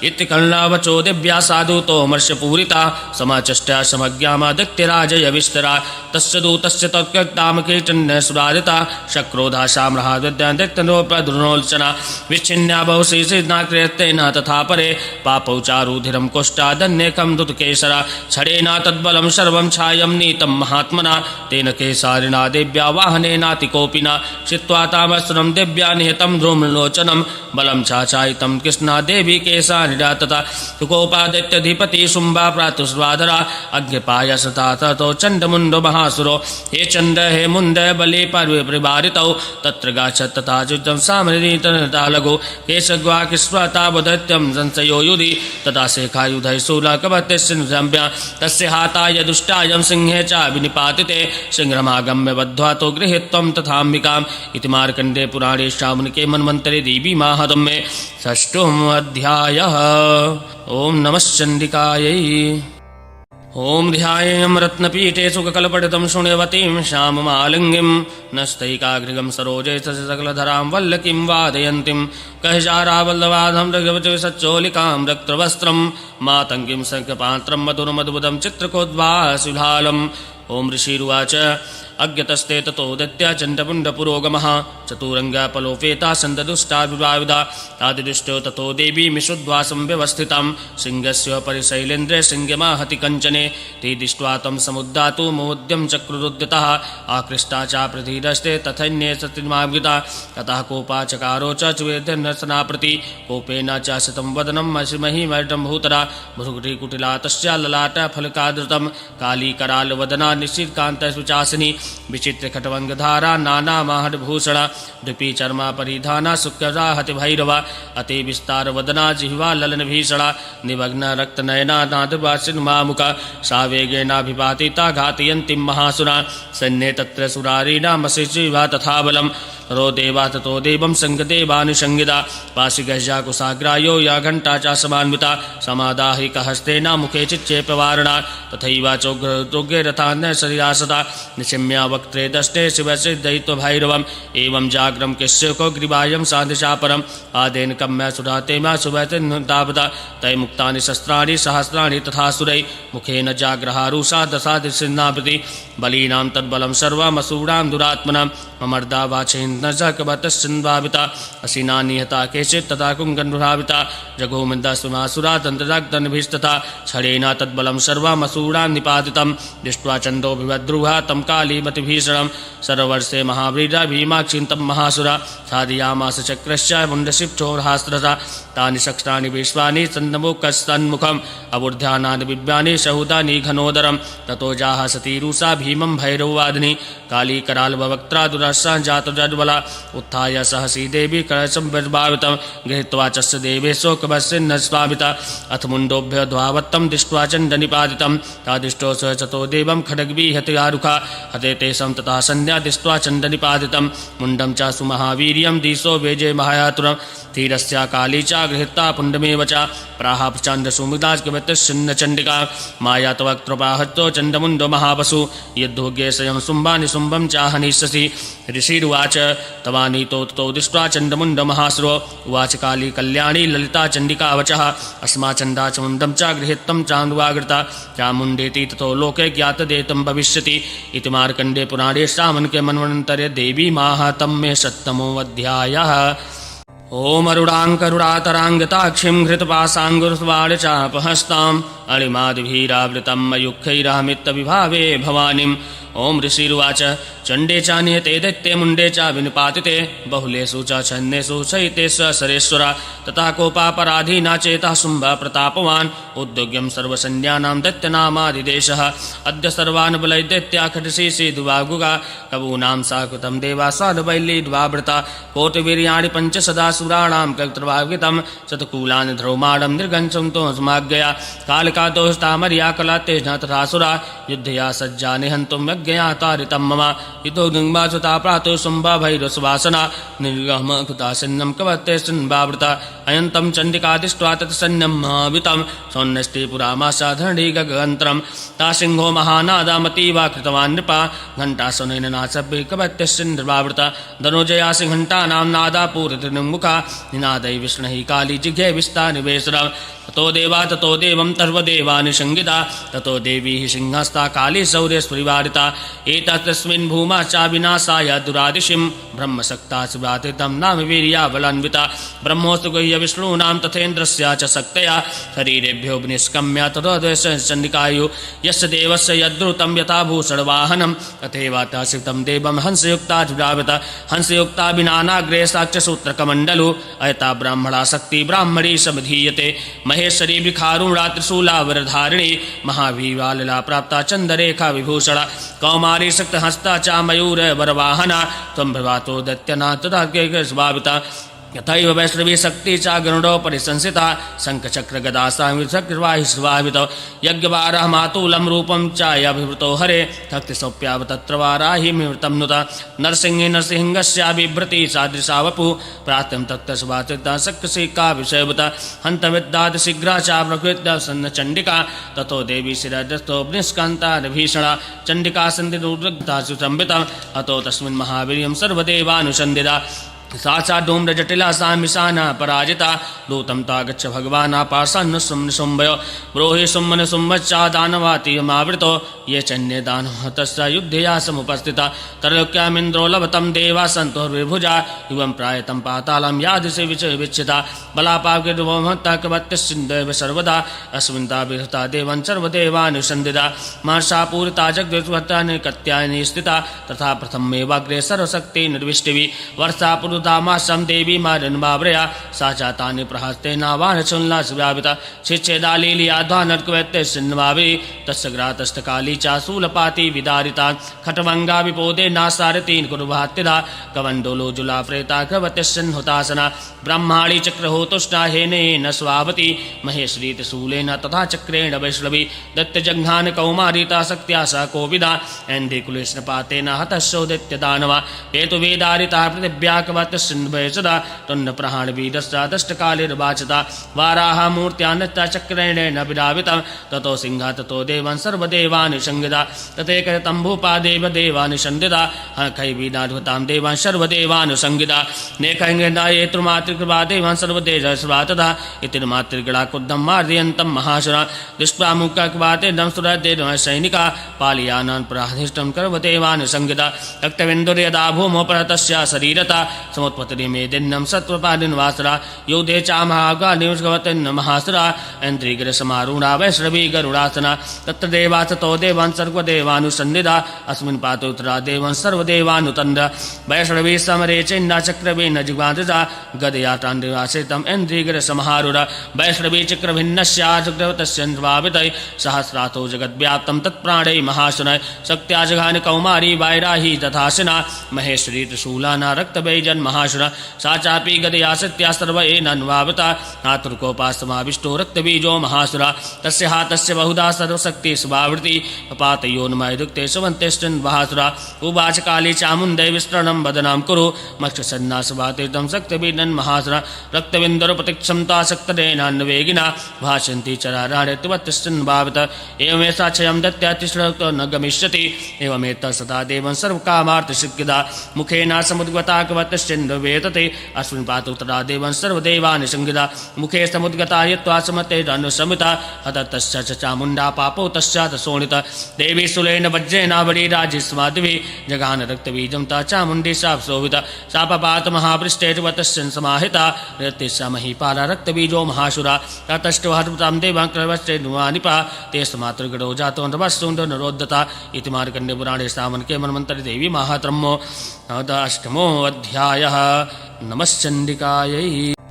इत्यकर्णावचो दिव्या साधुतोमर्षपूरिता समचष्टा समज्ञामादित्यराजयविस्तरा तस्य दूतस्य तत्कृतामकीर्तन्यसुरादिता शक्रोधा साम्राज्ञादित्यनोपदृणोल्चना विच्छिन्या बहुशीर्षिना क्रियतेन तथा परे पापौ चारुधिरं कोष्ठादन्यकं दुतकेसरा छडेना तद्बलं सर्वं छायं नीतं महात्मना तेन केसारिणा देव्या वाहनेनातिकोपिना चित्वा तामस्त्रं देव्या निहतं ध्रुमलोचनं बलं चाचायितं कृष्णा देवी केसारिणा तथा तुकोपादित्यधिपति शुम्भा प्रातुस्वाधरा अग्निपायसता ततो चण्डमुण्डो महासुरो हे चण्ड हे मुण्ड बले पर्वे परिवारितौ तत्र गाच्छत् तथा युद्धं सामरीतनतालगो केशग्वाकिस्वतावदैत्यं संशयो युधि तथा शेखायुधै शूलकवत्यस्यम्या तस्य हाताय दुष्टायं सिंहे च विनिपातिते सिंहमागम्य बद्ध्वा तो गृहीत्वं तथाम्बिकाम् इति मार्कण्डे पुराणे श्रावणके मन्वन्तरे देवी माहात्म्ये षष्ठोऽध्यायः। ओम नमः चण्डिकायै। ॐ ध्यायेयं रत्नपीठे सुखकलपटितं शृण्वतीं श्याममालिङ्गीं नस्तैकाग्रिगं सरोजे सकलधरां वल्लकीं वादयन्तीं कहजारावल्लवाधं रघुवती सच्चोलिकां रक्तवस्त्रं मातङ्गीं शङ्खपात्रं मधुरमद्भुतं चित्रकोद्भासिलालम् ॐ ऋषिरुवाच अज्ञतस्ते ततो दैत्या चण्डपुण्डपुरोगमः चतुरङ्गपलोपेता सन्ददुष्टाविवाविदा आदिदुष्टो ततो देवीमिषुद्वासं व्यवस्थितां सिंहस्य परिशैलेन्द्रे सिंहमाहति कञ्चने ते दृष्ट्वा तं समुद्धातु मोद्यं चक्रुरुद्यतः आकृष्टा चाप्रतिदस्ते तथैन्ये सतिमाविता ततः कोपाचकारो च चुवेदनसना प्रति कोपेन च शतं वदनं महिमर्डं भूतरा भृगुटिकुटिला तस्या ललाट फलकादृतं कालीकरालवदना निश्चितकान्तसुचासिनी विचित्र खटवंगधारा नाना महद्भूषणा द्विपी चर्मा परिधाना शुक्रराहति भैरवा अति विस्तार वदना जिह्वा ललन भीषणा निमग्न रक्तनयना नादवासिन मामुका सावेगेनाभिपातिता घातयन्तीं महासुरा सन्ने तत्र सुरारीणा मशिजिह्वा तथा बलम् रो देवा ततो देवं संगदेवानुसंगिता पाशिगह्या कुशाग्रायो या घंटा च समान्विता समादाहिकहस्तेन मुखे चिच्चेप्यवारणा तथैव चोग्रे रथान्न शरीरासता निशिम्या वक्त्रे दष्टे शिवस्य दैत्यभैरवम् एवं जाग्रं किस्यको ग्रीवायं साधिशापरम् आदेन कम्य सुरातेमा सुभयतिन्तावता तै मुक्तानि शस्त्राणि सहस्राणि तथा सुरै मुखेन जाग्रहारुषा दशादिशिन्नाप्रति बलीनां तद्बलं सर्वमसूडां दुरात्मनां ममर्दा वाचेन्द्रजकवतश्चिन्भाविता असिना निहता केचित् तथा कुङ्गन्भाविता जघोमिन्दस्मासुरा तन्त्रदग्धनभिस्तथा छडेन तद्बलं सर्वमसूडां निपातितं दृष्ट्वा चन्दोभिवद्रुहा तं कालीमतिभीषणं सर्ववर्षे महावीरा भीमाक्षिन्तं महासुरा साधयामास चक्रस्य मुण्डशिक्षोर्हास्त्रता तानि शस्त्राणि विश्वानि सन्नमुखस्तन्मुखम् अबुर्ध्यानानि विव्यानि सहुतानि घनोदरं ततो जाह सतीरुषा भीमं भैरववादिनी काली करालवक्त्रा दुरस्सा जातजड्बला उत्थाय सहसी देवी कलशं गृहीत्वा चस्य देवेशो कवस्यन्न स्वामिता अथ मुण्डोभ्य द्वावत्तं दृष्ट्वा चण्डनिपातितं तादिष्टो स चतो देवं खड्गविहते आरुखा हते तेषां तथा संध्या दृष्ट्वा चण्डनिपातितं मुण्डं च सुमहावीर्यं दिशो वेजे महायातुरं धीरस्या काली च गृहीत्वा पुण्डमेव च प्राह चण्डसुमिदाजकवतश्चिन्न चण्डिका माया तवक्त्रपाहत्तो चण्डमुण्डो महावसु यद्धोग्ये स्वयं शुम्भानि शुम्भं चाहनिष्यसि ऋषिरुवाच तवानीतो ततो दृष्ट्वा चण्डमुण्डमहासुरो उवाच काली कल्याणी ललिता चण्डिका वचः अस्मा चण्डा च मुण्डं च गृहीत्तं चान्दुवागृता चामुण्डेति ततो लोके ज्ञातदेतं भविष्यति इति मार्कण्डे पुराणे श्रावणके मन्वन्तरे देवी माहात्म्ये सप्तमोऽध्यायः। ॐ अरुणाङ्करुणातराङ्गताक्षिं घृतपाशाङ्गुरस्वाडचापहस्ताम् अणिमादिभिरावृतं मयूखैरहमित्तविभावे भवानीम् ॐ ऋषिरुवाच चण्डे च निहते दैत्ये मुण्डे च विनिपातिते बहुलेषु च छन्देषु सहिते सरेश्वरा तथा कोपापराधीना चेतः शुम्भ प्रतापवान् उद्योग्यं सर्वसंज्ञानां दैत्यनामादिदेशः अद्य सर्वान् बलै दैत्या खड्गशी दुवागुगा कवूनां साकृतं देवा स्वादवैलीड्वावृता कोटिवीर्याणि पञ्चशदासुराणां कल्त्रभावितं शतकूलानि ध्रुवमाणं निर्गञ्चं तो समाज्ञया कालिकादोषतामर्या कला तेजः तथासुरा युद्धया सज्जा निहन्तुं यज्ञया तारितं मम इतो गङ्गासुता प्रातो शुम्भभैरवसुवासना निर्गमकृतासन्नं कवते सिन्वावृता अयन्तं चण्डिकादिष्ट्वा तत्सन्न्यं महावितं सौन्नष्टिपुरामासाधरणि गगन्त्रं ता सिंहो महानादामतीवा कृतवान् नृपा घण्टासनेन नासभ्य कवत्यस्सिन्धर्वावृता धनुजया सिंहण्टानां नादापूरतिमुखा निनादै विष्णुः काली जिघे विस्तानिवेशरा ततो देवा ततो देवं सर्वदेवानुसंगिता ततो देवी सिंहस्ता काली शौर्यस्वरिवारिता एतस्मिन् भूमा च विनाशाय दुरादिशिं ब्रह्मशक्ता शिवातितं नाम वीर्याबलान्विता ब्रह्मोऽस्तु गुह्य विष्णूनां तथेन्द्रस्य च शक्तया शरीरेभ्यो निष्कम्य ततोदशचण्डिकायु यस्य देवस्य यद्रुतं यथा भूषणवाहनं तथैवातः शिवतं देवं हंसयुक्ता जुरावृता हंसयुक्ता विनानाग्रे साक्ष्यसूत्रकमण्डलो अयता ब्राह्मणा शक्ति ब्राह्मणी समधीयते महेश्वरी विखारुणा त्रिशूलावरधारिणी महावीवालला प्राप्ता चन्द्ररेखा विभूषणा कौमारी शक्तहस्ता च मयूर वरवाहना त्वं भवातो दैत्यनाथ तथा स्वाविता यथैव वैष्णवी शक्ति च गरुडो परिसंसिता शंखचक्र गदा सामिवाहिस्वाहित यज्ञवारः मातुलं रूपं च अभिवृतो हरे भक्ति सौप्याव तत्र वाराहिमृतं नुत नरसिंहे नरसिंहस्य बिभ्रति सादृशा वपु प्रात्यं तत्र सुभाचिता शक्तिका विषयभूत हन्त विद्यात् शीघ्रा च प्रकृत्य सन्न चण्डिका ततो देवी शिरजस्तो निष्कान्ता भीषणा चण्डिका सन्धिरुद्रता सुसंविता अतो तस्मिन् महावीर्यं सर्वदेवानुसन्धिता साचा डोम्र जटिला सामिशाना पराजिता दूतं तागच्छ भगवान् पार्षन्न सुम्भयो ब्रोहि सुम्मन सुम्भच्चा दानवातिमावृतो ये चन्ये दानवः तस्य युद्धया समुपस्थिता तरलोक्यामिन्द्रो लभतं देवा सन्तोर्विभुजा युवं प्रायतं पातालं यादिशि विच्छिता बलापावृमहत्ता कवत्यस्सिन्दैव सर्वदा अस्मिन्ता विहता देवं सर्वदेवानुसन्धिता महर्षा पूरिता जगद्विहता निकत्यानि स्थिता तथा प्रथमेवाग्रे सर्वशक्ति निर्विष्टिवि वर्षा दामासं देवी मारन्वाव्रया सा चातानि प्रहस्तेनावानशूल्लासव्यापिता शिच्छेदालीलियाध्वानर्कवैत्य सिन्वावि तस्य ग्रातस्तकाली चाशूलपाति विदारिता खट्वङ्गा विपोदे नासारतीन् कुरुभात्यदा कवण्डोलोजुला प्रेता क्रवत्यस्सन्हुतासना ब्रह्माणि चक्रहोतुष्टा हेनेन स्वावती महेश्रीतिशूलेन तथा चक्रेण वैष्णवी दत्तजघ्नान कौमारिता शक्त्या स कोविदा ऐन्धिकुलेष्णपातेन हतशोदित्य दानवा हेतुवेदारिता पृथिव्या कवत्यस्सिन्भयसदा तुण्डप्रहाणवीरश्चादष्टकालिर्वाचिता वाराः मूर्त्यान्नता चक्रेण विराविता ततो सिंहा ततो देवान् सर्वदेवानुसंगिता तथैकतं भूपा देवदेवानुसन्दिता कैवीनाद्भुतां देवान् सर्वदेवानुसंगिता नेकैङ्गेन्द्रायेतृमातृकृपा देवान् सर्वदेवस्वा तथा इति मातृगणा क्रुद्धं मार्दयन्तं महासुरा दृष्ट्वा मुक्काकृपातेन सुरदेव सैनिका पालयानान् प्राधिष्ठं कर्वदेवानुसंगिता रक्तबिन्दुर्यदा भूमौ परतस्य शरीरता समुत्पत्तिमेदिन्नं सत्वपादिन्वासरा योधे च महागानिष्गवतिन्न महासुरा ऐन्द्रियगिरिसमारूढा वैष्णवी गरुडासना तत्र देवासतो देवान् सर्वदेवानुसन्निधा अस्मिन् पातोत्तरा देवान् सर्वदेवानुतन्द्र वैष्णवी समरे चैन्ना चक्रवेन जिग्वादजा गदया ताण्डवासितम् ऐन्द्रियगिरिसमारूढ वैष्णवी चक्रभिन्नस्याजुग्रवतस्यन्वावितै सहस्रातो जगद्व्याप्तं तत्प्राणै महासुनय शक्त्या जघानि कौमारी वायराही तथासिना महेश्वरी त्रिशूलाना रक्तबैजन् महासुर सा चापि गदया सत्या सर्व एनन्वावता आतुर्कोपास्तमाविष्टो रक्तबीजो महासुरा तस्य हातस्य बहुधा सर्वशक्ति स्वावृति पातयोन्मयदुक्ते सुवन्तेश्चन् महासुरा उवाच काली चामुण्डै विस्तरणं वदनां कुरु मक्षसन्नासवातीर्थं शक्तिबीजन् महासुरा रक्तबिन्दुरप्रतिक्षमता शक्तरेणान्वेगिना भाषन्ति चराराणे त्वत्तिष्ठन् भावत एवमेषा क्षयं दत्यातिश्रक्तो न गमिष्यति एवमेतत् सदा देवं सर्वकामार्थिसिद्धिदा मुखेन समुद्गता कवतश्चन्द्रवेतते अस्मिन् पातोत्तरा देवं सर्वदेवानुसंगिता मुखे समुद्गता यत्त्वा समतेरनुसमिता हततश्च चामुण्डा पापो तस्यात् शोणिता देवी शूलेन वज्रेणावलीराजिस्मादिभिः जगान रक्तबीजं ता चामुण्डी शापशोभिता शापपात महापृष्ठेर्वतस्यन् समाहिता रतिस्सा महीपाला रक्तबीजो महासुरा ततष्टुहर्वतां देवां क्रवश्चेन्वानिपा तेस्तमातृगणो जातो नवस्सुण्डो नरोद्धता इति मार्कण्डेयपुराणे सामन्के मन्वन्तरे देवी महात्रम्मो अष्टमोऽध्यायः। नमश्चण्डिकायै।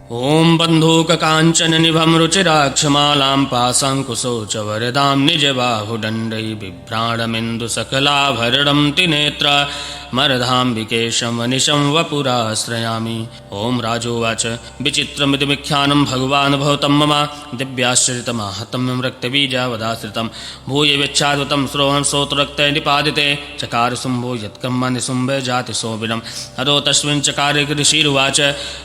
ॐ बन्धूककाञ्चननिभं रुचिराक्षमालां पाशाङ्कुशोचवरदां निजबाहुदण्डै बिभ्राणमिन्दुसकलाभरणं त्रिनेत्र मरधाम्बिकेशमनिशं वपुराश्रयामि। ॐ राजोवाच विचित्रमिदमिख्यानं भगवान् भवतं मम दिव्याश्रितमाहतम्यं रक्तबीजावदाश्रितं भूय विच्छाद्वतं श्रोहं श्रोत्रक्ते निपादिते चकार शुम्भो यत्कम्मा निशुम्भे जाति सोबिनं हरो तस्मिन् चकारे ऋषिरुवाच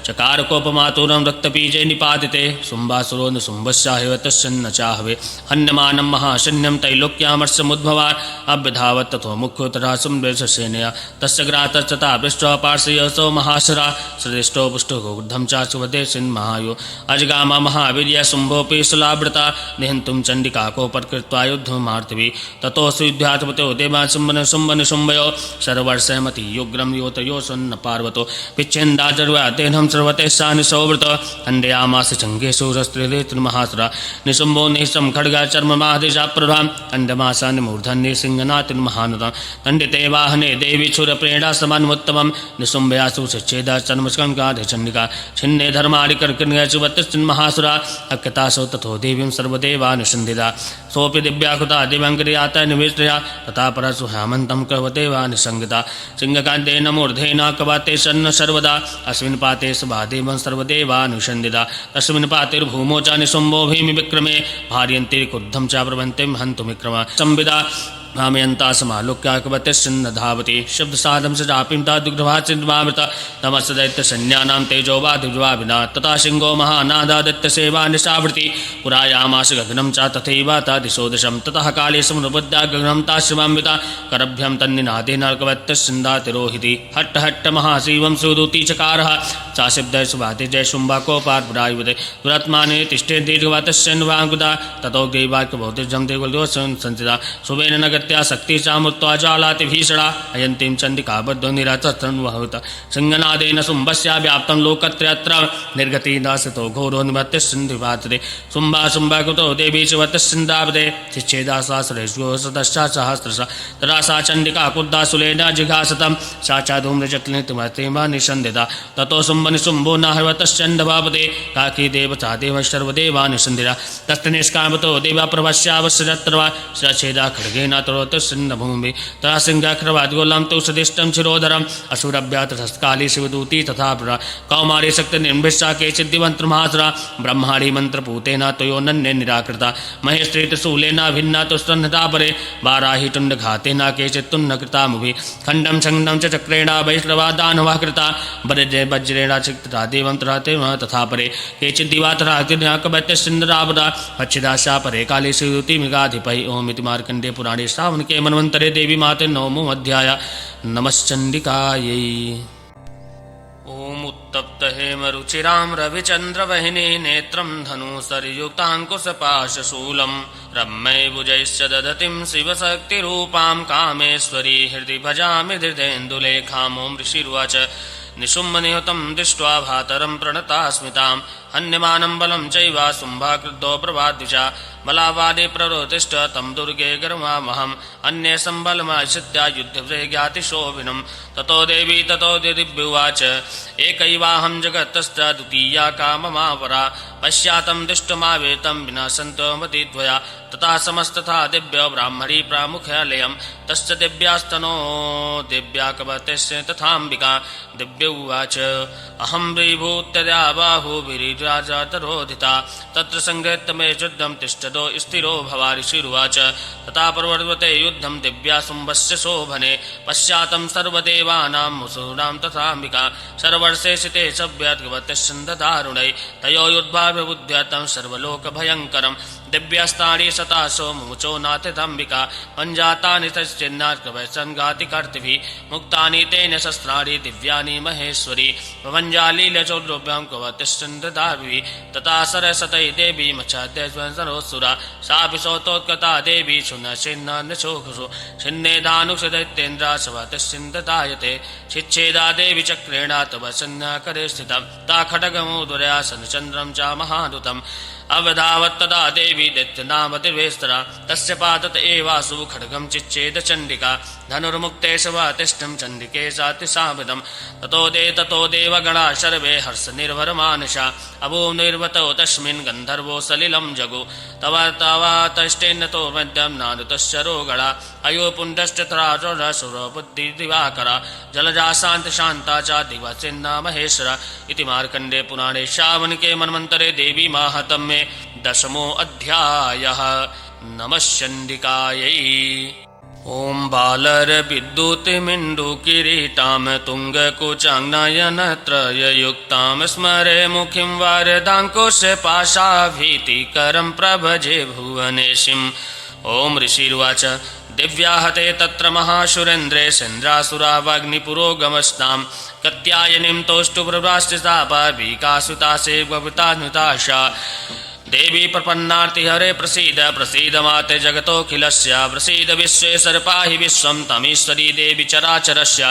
चकारकोपमातुरं रक्तबीजे निपादिते शुम्भासुरो निशुम्भस्याहेव तस्यन्न चाहवे हन्यमानं महाशन्यं तैलोक्यामर्षमुद्भवान् अभ्यधावत् ततो मुख्योत्तरा शुम्भेशसेनया तस्य ग्रातश्चता पृष्ठः पार्श्वयोऽसौ महासुरा सदृष्टो पुष्टो गोर्धं च सुवदेशिन् महायो अजगामा महावीर्य शुम्भोऽपि सुलावृता निहन्तुं चण्डिका कोपत्कृत्वा युद्धमार्थिभिः ततोऽसु युद्धात्मतो देवान् शुम्भनिशुम्भयो सर्वर्षमति योग्रं योतयो सन्न पार्वतो पिच्छेन्दाचर्वातेनं सर्वतेषानि सौवृत खण्डयामास चङ्गेषु रस्त्रिलेतुर्महासुरा निशुम्भो निशं खड्गा चर्ममादिशा प्रभां खण्डमासानि मूर्धन्ये सिंहनातिर्महानुता खण्डिते वाहने देवी छुर प्रेरणा समानमुत्तमं निशुम्भयासु शिच्छेदा चन्मस्कंकाधिचण्डिका छिन्ने धर्मादिकर्कण्यसुवत्तिन्महासुरा अक्यतासौ तथो देवीं सर्वदेवानुसन्धिता सोऽपि दिव्याकृता दिव्यङ्क्रियाता निवेशया तथा परसु हेमन्तं कवदेवानुसंगिता सिंहकान्तेन मूर्धेन कवाते सन्न सर्वदा अस्मिन् पाते सभादेवं सर्वदेवानुसन्धिता तस्मिन् पातिर्भूमौ च निशुम्भो भीमि विक्रमे भार्यन्ते क्रुद्धं च प्रवन्तिं हन्तुमिक्रम संविदा भामयन्ता समालोक्याकवतिश्चिन्न धावति शब्दसाधं स चापिता दुग्धभाचिन्वामृता तमस्य दैत्यसैन्यानां तेजोवादिज्वाभिना तथा सिंहो महानादादित्यसेवा निशावृति पुरायामास गगनं च तथैव दिशो दिशं ततः काले समुपद्या गगनं ताश्रमान्विता करभ्यं तन्निनादेनार्कवत्यश्चिन्दातिरोहिति हट्ट हट्ट महाशिवं सुदूती चकारः चाशिब्दय सुभाति जय शुम्भाकोपार्पुरायुवते दुरात्माने तिष्ठे दीर्घवतश्चन्वाङ्कुता ततो गैवाक्यभौतिजं देवल्योऽसं संसिता सुवेन नगत्या शक्ति चामृत्वा ज्वालाति भीषणा अयन्तीं चण्डिका बद्धो निराचत्रन्वहुत सिंहनादेन शुम्भस्य व्याप्तं लोकत्रयत्र निर्गतिदासतो घोरो निमत्यस्सिन्धिवातते शुम्भा शुम्भकृतो देवी शिवतस्सिन्धावते शिच्छेदासासुरेषु सदश्चा सहस्रशः तदा सा चण्डिका कुद्धासुलेन जिघासतं सा च धूम्रजटिलनितिमतिमा निषन्दिता ततो शुम्भनिशुम्भो न हर्वतश्चण्डभावते काकी देव चा देव सर्वदेवा निषन्दिता तस्य निष्कामतो देवाप्रभस्यावश्यत्रवा सच्छेदा खड्गेन तरोतस्सिन्नभूमि तथा सिंहाख्रवाद्गोलं तु सदिष्टं शिरोधरम् असुरभ्यातस्थकाली शिवदूती तथा कौमारी शक्तिर्निर्भिषा केचिद्दिवन्त्रमहासुरा ब्रह्माणी मन्त्रपूतेन तयोनन्ये निराकृता महेश्री त्रिशूलेन भिन्ना तुस्तन्नता परे वाराही टुण्डघातेन केचित्तुन्नकृतामुभि खण्डं छण्डं च चक्रेण वैष्णवा दानवा कृता वज्रेण चिक्ता देवं तथा परे केचिद्दिवातराकवत्यसिन्धरावदा अच्छिदाशा परे काली शिवदूती मृगाधिपै ओमिति मार्कण्डे पुराणे श्रावण के मनवंतरे देवी माते नवमो अध्याय नमश्चंडिकायै। ओम उत्तप्त हेमरुचिरां रविचन्द्रवहिनी नेत्रं धनुसरयुक्ताङ्कुशपाशशूलं रम्यैर्भुजैश्च ददतिं शिवशक्तिरूपां कामेश्वरी हृदि भजामि धृतेन्दुलेखाम्। ॐ ऋषिरुवाच निशुम्भनिहतं दृष्ट्वा भातरं प्रणतास्मितां हन्यमानं बलं चैव शुम्भाकृतो प्रवाद्विषा बलावादे प्ररोतिष्ठ तं दुर्गे गर्वामहम् अन्ये सम्बलमाश्रित्या युद्धव्रेज्ञातिशोभिनं ततो देवी ततो दिव्युवाच एकैवाहं जगतश्च द्वितीया काममापरा पश्यातं दृष्टमावेतं विना सन्तमतिद्वया तथा समस्तथा दिव्य ब्राह्मणी प्रामुख्यालयं तस्य दिव्यास्तनो दिव्याकवतस्य तथाम्बिका दिव्य उवाच अहं विभूत्यया बाहुभिराजातरोधिता तत्र संगृह्य मे शुद्धं तिष्ठतो स्थिरो भवारिषिरुवाच तथा प्रवर्तते युद्धं दिव्या शुम्भस्य शोभने पश्चातं सर्वदेवानां मुसूनां तथाम्बिका सर्वर्षे शिते सव्यद्गवत्यश्चन्ददारुणै तयो युद्धाभिबुध्यतं सर्वलोकभयङ्करं दिव्यास्तानि शतासो मुमुचो नाथितम्बिका पञ्जातानि तश्चिन्नार्कवैसङ्गातिकर्तिभिः मुक्तानि तेन शस्त्राणि दिव्यानि महेश्वरी भवञ्जालीलचौद्रभ्यां कवतिश्चन्द्रदाभिः तथा सरस्वती देवी मच्छाद्यसरोत्सुरा सापि सौतोत्कता देवी शुनशिन्नशोघुषु छिन्नेदानुक्षदैत्येन्द्रा सवतिश्चिन्ददायते छिच्छेदा देवी चक्रेण तव सन्नाकरे स्थितं ता खड्गमूदुरया सनचन्द्रं च महादुतम् अवधावत्तदा देवी दैत्यनामतिर्वेस्तरा तस्य पादत एवासु खड्गं चिच्छेद चण्डिका धनुर्मुक्ते शवातिष्ठं चण्डिके सातिसामिदं ततो देवगणा सर्वे हर्षनिर्भरमानसा अभूं निर्वतो तस्मिन् गन्धर्वो सलिलं जगु तवातष्टेन्नतो मध्यं नानुतस्य रोगणा अयोपुण्डश्चत्रासुरो बुद्धिदिवाकरा जलजा शान्तिशान्ता च दिवचिन्ना महेश्वरा इति मार्कण्डे पुराणे श्रावणके मन्वन्तरे देवी माहात्म्ये दशमो अध्यायः। नमः चण्डिकायै। ओम बालरविद्युतिमिण्डुकिरीटां तुङ्गकुचाङ्नयनत्रययुक्तां स्मरे मुखीं वरदाङ्कुशपाशाभीतिकरं प्रभजे भुवनेशिम्। ओम ऋषिरुवाच दिव्याहते तत्र महाशुरेन्द्रे सेन्द्रासुरावग्निपुरोगमस्तां कत्यायनीं तोष्टुप्रभाश्चितापाविकासुतासे बभुतानुताशा देवी प्रपन्नार्ति हरे प्रसीद प्रसीद माते जगतोऽखिलस्य प्रसीद विश्वेश्वर पाहि विश्वं तमीश्वरी देवी चराचरस्य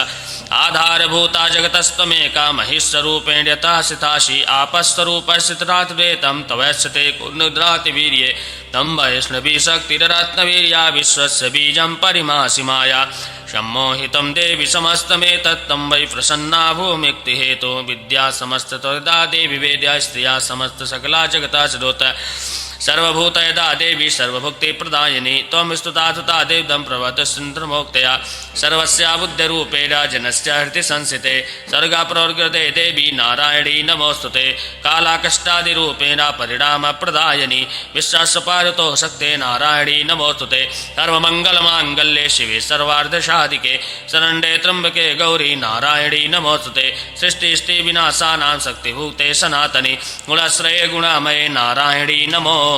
आधारभूता जगतस्तमेका महिष्वरूपेण यथा सितासि आपस्वरूपस्थितरात्रेतं तवैश्यते कुन्नुद्रातिवीर्ये तं वैष्णवी शक्तिरत्नवीर्या विश्वस्य बीजं परिमासि माया सम्मोहितं देवि समस्तमेतत् तं वै प्रसन्ना भूमिक्तिहेतु विद्या समस्ततदा देवी वेद्या स्त्रिया समस्त सकला जगता सदोत सर्वभूत यदा देवी सर्वभुक्तिप्रदायिनी त्वं स्तुता तुता देवदं प्रवतस्सुन्दरमोक्तया सर्वस्या बुद्धिरूपेण जनस्य हृति संस्थिते सर्गप्रवर्गते देवी नारायणी नमोस्तुते कालाकष्टादिरूपेण परिणामप्रदायिनी विश्वासपारतो शक्ते नारायणी नमोस्तुते सर्वमङ्गलमाङ्गल्ये शिवे सर्वार्धसाधिके शरण्ये त्र्यम्बके गौरी नारायणी नमोस्तुते सृष्टिस्थितिविनाशानां शक्तिभूते सनातनी गुणाश्रये गुणामये नारायणी नमोस्तुते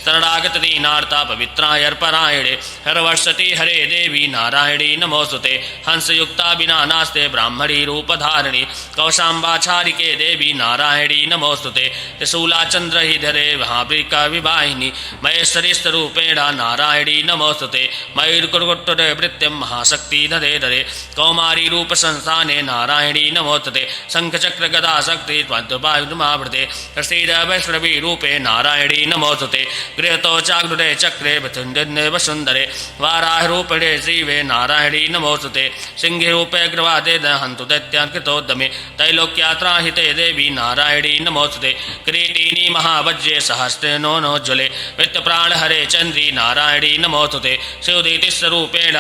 शरणागत दीनार्ता पवित्राय अर्पणायणे हरवर्षति हरे देवी नारायणी नमोस्तुते हंसयुक्ता विना नास्ते ब्राह्मणी रूपधारिणी कौशाम्बाचारिके देवी नारायणी नमोस्तुते त्रिशूलाचन्द्रहिधरे महावृका विवाहिनी महेश्वरीस्तरूपेण नारायणी नमोस्तुते मयूरकुर्कुट्टरे वृत्तिं महाशक्तिधरे धरे कौमारी रूपसंस्थाने नारायणी नमोस्तुते शङ्खचक्रगदा शक्ति त्वद्वायुधमावृते प्रसीद वैष्णवी रूपे नारायणी नमोस्तुते गृहतो चाग्रे चक्रे वसुन्धरे वसुन्धरे वाराहरूपिणे श्रीवे नारायणी नमोस्तुते सिंहरूपे ग्रवादे हन्तु दैत्यान्कृतोद्यमे त्रैलोक्यात्राहिते देवी नारायणी नमोस्तुते किरीटिनी महावज्रे सहस्रे नोज्ज्वले वित्तप्राणहरे चन्द्री नारायणी नमोस्तुते शिवदीतिस्वरूपेण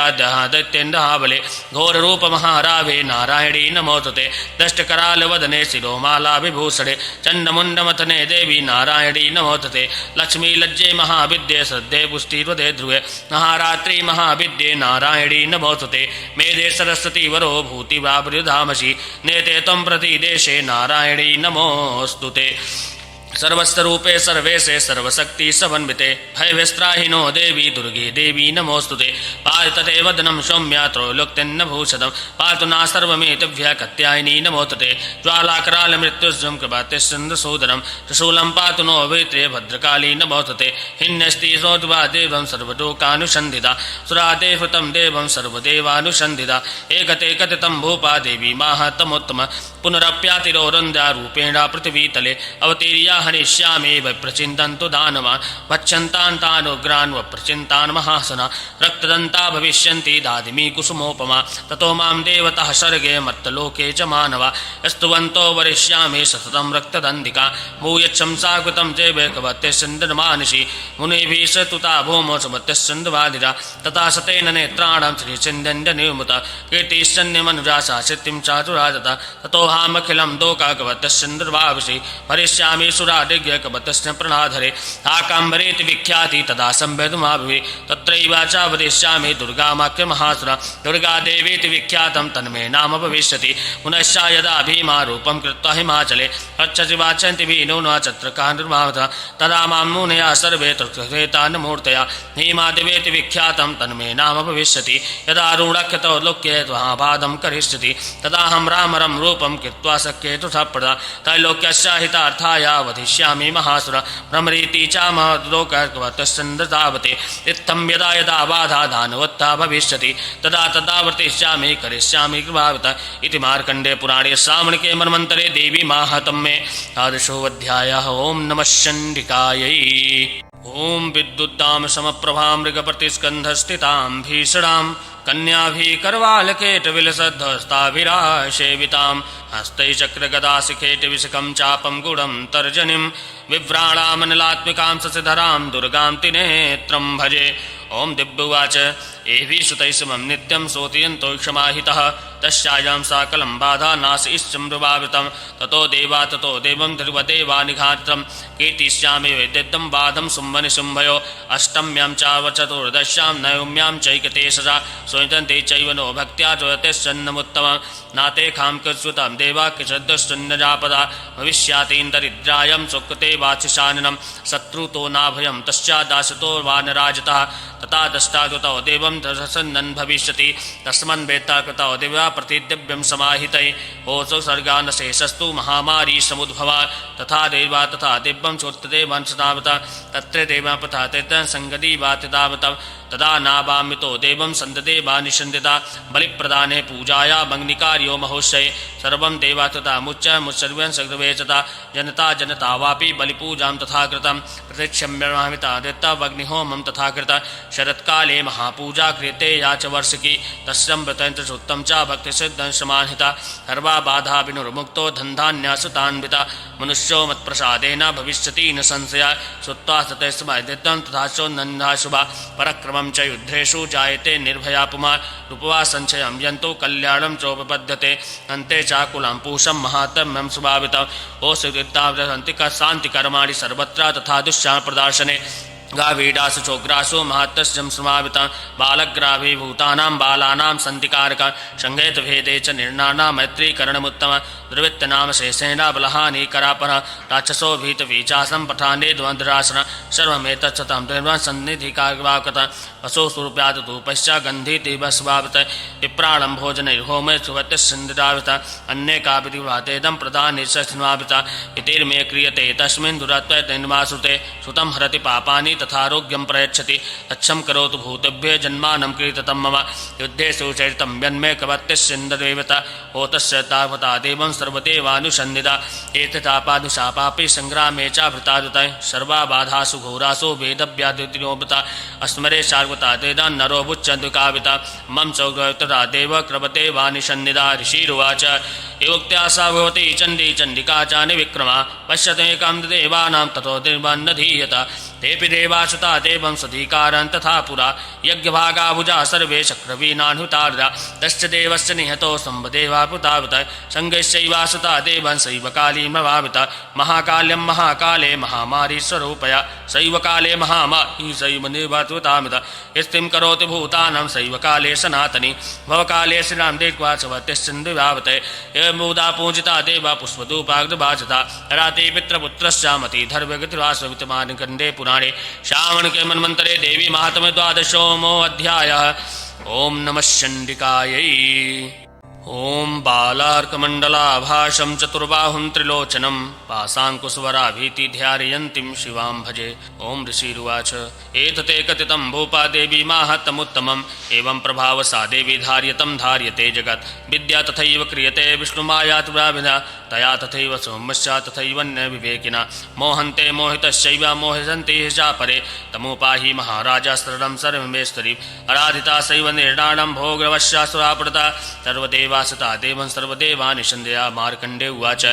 दैत्येन्द्रहाबले घोररूपमहारावे नारायणी नमोस्तुते दष्टकरालवदने शिरोमाला विभूषणे चण्डमुण्डमथने देवी नारायणी नमोस्तुते लक्ष्मी लज्जे महाविद्ये श्रद्धे पुष्टिवदे ध्रुवे महारात्रि महाविद्ये नारायणी नमोस्तुते मेधे सरस्वती वरो भूतिवावृधामसि नेते त्वं प्रति देशे नारायणी नमोस्तुते सर्वस्वरूपे सर्वेशे सर्वशक्ति समन्विते भयविस्त्राहिनो देवी दुर्गे देवी नमोस्तुते पारितते वदनं सौम्या त्रैलोक्यन्न भूषदं पातु ना सर्वमेतभ्यः कत्यायिनी नमोस्तुते ज्वालाकरालमृत्युजं कृपातिस्सन्दसोदरं त्रिशूलं पातु नो वेत्रे भद्रकाली नमोस्तुते हिन्यस्ति सोद्वा देवं सर्वलोकानुसन्धिता सुरादेवतं देवं सर्वदेवानुसन्धिता एकते कथितं भूपा देवी माहतमोत्तम पुनरप्यातिरोरन्द्यारूपेण पृथिवीतले अवतीर्या हनिष्यामि वैप्रचिन्तन्तु दानवान् वच्छन्तान्तानुग्रान् वप्रचिन्तान् महासना रक्तदन्ता भविष्यन्ति दादिमी कुसुमोपमा ततो मां देवतः सर्गे मर्तलोके च मानवा स्तुवन्तो वरिष्यामि सततं रक्तदन्तिका भूयच्छंसाकृतं चैवैकवत्यस्सन्दनमानिषि मुनिभिः स्तुता भूमो समत्यस्सन्दवादिरा तथा सतेन नेत्राणां श्रीचन्दन्यनिर्मुता कीर्तिश्चन्यमनुजा सा सिद्धिं चातुरादता ततोऽहमखिलं दोकाकवत्यस्सन्दर्भाविषि भरिष्यामि सुरादिज्ञकवतस्य प्रणाधरे आकाम्बरेति विख्याति तदा संवेदमाभि तत्रैव च वदिष्यामि दुर्गामाख्यमहासुरा दुर्गादेवीति विख्यातं तन्मे नाम भविष्यति पुनश्च यदा भीमारूपं कृत्वा हिमाचले अच्छसि वाचन्ति भीनो न चत्रकानुर्भावतः तदा मां मुनयः सर्वे तत्कृतान् मूर्तया भीमादेवेति विख्यातं तन्मे नाम भविष्यति यदा रूढक्षतो लोक्ये त्वापादं करिष्यति तदाहं रामरं रूपं कृत्वा शक्येतु सप्रदा त्रैलोक्यस्य हितार्थाय वधिष्यामि महासुर भ्रमरीति च महद्लोकवतस्सन्दतावते इत्थं यदा यदा बाधा दानवत्ता भविष्यति तदा तदा वर्तिष्यामि करिष्यामि कृपावत इति मार्कण्डे पुराणे श्रावणके मन्वन्तरे देवी माहात्म्ये द्वादशोऽध्यायः। ओं नमः चण्डिकायै। ओं विद्युद्दां समप्रभां मृगप्रतिस्कन्धस्थितां भीषणां कन्याभिकरवालकेटविलसद्धस्ताभिराशेवितां हस्तैचक्रगदाशिखेटविशकं चापं गुडं तर्जनीं विव्राणामनलात्मिकां शशिधरां दुर्गां त्रिनेत्रं भजे। ओं दिव्युवाच एभिः सुतैः समं नित्यं सोतयन्तो क्षमाहितः तस्यायां साकलं बाधा नाशयिष्यं रुवावृतं ततो देवं ध्रुवदेवानिघात्रं कीर्तिष्यामि वैद्यं बाधं शुम्भनिशुम्भयो अष्टम्यां चतुर्दश्यां नवम्यां चैकतेशजा स्वयन्ते चैव नो भक्त्या ज्वतेश्चन्नमुत्तमं नाते खां कृत्स्वतं देवा कृषद्दुष्टन्नजापदा भविष्यातीन्दरिद्रायं सुकृते वाचिशाननं शत्रुतो नाभयं तस्यादाशतो वानराजतः तथा दष्टाकृतौ देवं दशसन्नन् भविष्यति तस्मन् वेत्ता कृतौ दिव्या प्रतिदिव्यं समाहितै ओसौ सर्गान् शेषस्तु महामारी समुद्भवा तथा देवा तथा दिव्यं चोत्तदेवान् सतावत तत्र देवा पथा तेतन् संगदीवातितावत तदा नावामितो देवं सन्ददेवा निषन्दिता बलिप्रदाने पूजाया मग्निकार्यो महोत्सवे सर्वं देवा तथा मुच्चर्वं सग्रवे तथा जनता वापि बलिपूजां तथा कृतं प्रतिक्षम्यमामिता दत्तावग्निहोमं तथा कृत शरत्काले महापूजा क्रियते या च वर्षिकी तस्यं व्रतञ्चोत्तम च भक्तिसिद्धं समाहिता सर्वा बाधा विनुर्मुक्तो धन्धान्यासुतान्विता मनुष्यो मत्प्रसादेन भविष्यति न संशया श्रुत्वा सतस्मदितं तथा चोन्नन्दाशुभा पराक्रमं च युद्धेषु जायते निर्भया पुमान् रूपवा संशयं यन्तो कल्याणं चोपपद्यते अन्ते चाकुलं पूषं महात्म्यं सुभावितम् शान्तिकर्माणि सर्वत्र तथा दुष्प्रदर्शने गावीडासु चोग्रासु महत्तस्यं समाविता बालग्राभीभूतानां बालानां सन्तिकारका संघेतभेदे च निर्णाना मैत्रीकरणमुत्तम द्रवित्तनाम शेषेण बलहानिकरापर राक्षसो भीतवीचासं पठाने द्वन्द्रासन सर्वमेतच्छतं सन्निधिकावाकत वसोस्वरूप्यादधूपश्च गन्धीतिवस्वावत विप्राणं भोजनैर्होमे सुवतिस्सिन्दिरावित अन्ये कापितिभातेदं प्रधाने स्वावित इतिर्मे क्रियते तस्मिन् दुरत्वैर्वासुते सुतं हरति पापानि तथारोग्यं प्रयच्छति अच्छं करोतु भूतेभ्यः जन्मानं कीर्ततं मम युद्धेषु चरितं यन्मे कवत्यस्सिन्ददेवता होतस्य तावता देवं सर्वदेवानुसन्निधा एततापादुशापापि संग्रामे च भृतादुतः सर्वा बाधासु घोरासु वेदव्यादिनोपता अस्मरे सार्वता देदा नरो बुच्चन्दुकाविता मम चौगतरा देव क्रमते वानिसन्निधा ऋषिरुवाच योक्त्या सा भवती चण्डी चण्डिका च निविक्रमा पश्यते कां देवानां ततो देवान्नधीयत तेऽपि देवासुता देवं सधीकारं तथा पुरा यज्ञभागाभुजा सर्वे शक्रवीनान्हुतार्दा तश्च देवस्य निहतो संवदेवापुतावत संगैश्चैवासुता देवं शैवकालीमभावित महाकाल्यं महाकाले महामारी स्वरूपया शैवकाले महामारी शैवनिर्वातुतामित स्थितिं करोति भूतानां शैवकाले सनातनी भवकाले श्रीराम देवा चवत्यश्चन्द्विभावत एवमुदा पूजिता देवा पुष्पधूपाग्रभाजता राते पितृपुत्रश्चामति धर्मगतिवासवितमानि कण्डे पुराणे श्रावण के मन्वन्तरे देवी महात्म्य द्वादशोऽमो अध्यायः। ओम नमः चण्डिकायै। ओम बालार्कमण्डलाभासं चतुर्बाहुं त्रिलोचनं पाशाङ्कुशवराभीतिध्यारयन्तीं शिवां भजे। ओम ऋषिरुवाच एतते कथितं भूपा देवी माहात्म्यमुत्तमम् एवं प्रभावसा देवी धार्यतं धार्यते जगत् विद्या तथैव क्रियते विष्णुमायात्प्राविधा तया तथैव सौम्यस्या तथैवन्य विवेकिना मोहन्ते मोहितश्चैव मोहितन्ति चापरे तमुपाहि महाराजा शरणं सर्वमेश्वरी आराधिता सैव निर्णाणं भोगवश्यासुरापृता सर्वदेवासुता देवं सर्वदेवानि सन्ध्या मार्कण्डे उवाच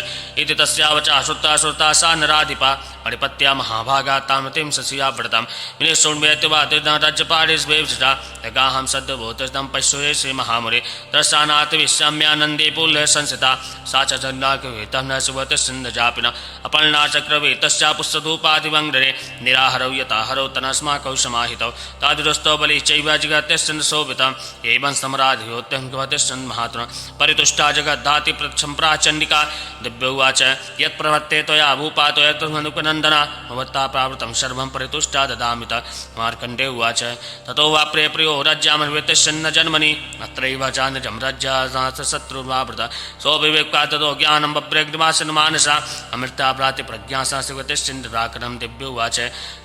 इति तस्यावचा श्रुता श्रुता सा नराधिपा परिपत्या महाभागा तामतिं शशिया व्रतं विनिष्णुन्वेत्यवादिर्राज्यपालिस्वेवचिता यगाहं सद्वोतस्तं पश्ये श्रीमहामुरे दर्शनात् विश्राम्यानन्दे पुल्य संसिता सा च जन्नाकवेतं न सुवतिस्सिन्धजापिन अपर्णा चक्रवे तस्या पुष्पधूपादिवङ्ग्रे निराहरौ यताहरौ तनस्माकौ समाहितौ तादृशस्तौ बलिश्चैव जगत्यस्सन्दशोभितम् एवं समराधियोत्यं गवतिस्सन् महात्मा परितुष्टा जगद्धाति प्रक्षम्प्रा चण्डिका दिव्योवाच यत्प्रवर्ते त्वया भूपा त्वयत्मनुपनन्दना भवत्ता प्रावृतं सर्वं परितुष्टा ददामित। मार्कण्डे उवाच ततो वा प्रियो राज्यामन्वितस्सन्न जन्मनि अत्रैव चान्द्रजं राज्याशत्रुर्वावृता सोऽभिवेक्त्वा ततो ज्ञानं बभ्रेग्निवासन मानसा अमृता प्रातिप्रज्ञा सा सुगतिश्चिन्द्राकरं दिव्योवाच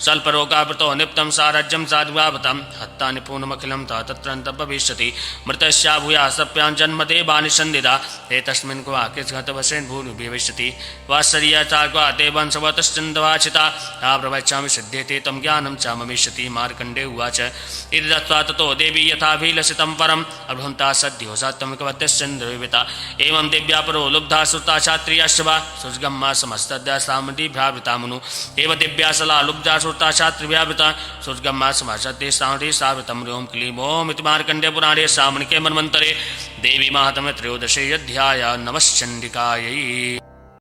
स्वल्परोगावृतो निप्तं सा राज्यं साधुवावतं हत्ता निपुणमखिलं तत्रन्तं भविष्यति मृतस्या भूया सप्यां जन्मदेवानि सन्दिदा एतस्मिन् क्वा किस्गतवशेन भूमि भविष्यति वात्सर्या क्वा देवान् सवतश्चन्द्वाचिता आप्रवच्यामि सिद्ध्येते तं ज्ञानं च ममिष्यति। मार्कण्डे उवाच इति दत्त्वा ततो देवी यथाभिलषितं परम् अभ्यन्ता सद्यो सात्त्वमिकवत्यश्चन्द्रविता एवं देव्या परो लुब्धा श्रुता क्षात्रियाश्वा सुजगम्मा समस्तद्या सामधिभ्रावृतामुनु एव दिव्या सला लुब्धा श्रुता क्षात्रिभ्यावृता सुजगम्मा समस्तद्ये सामधि सावृतं ह्रीं क्लीं ओम इति मार्कण्डे पुराणे श्रावणके मन्वन्तरे देवी माहात्म्य त्रयोदशे अध्याय। नमः चण्डिकायै।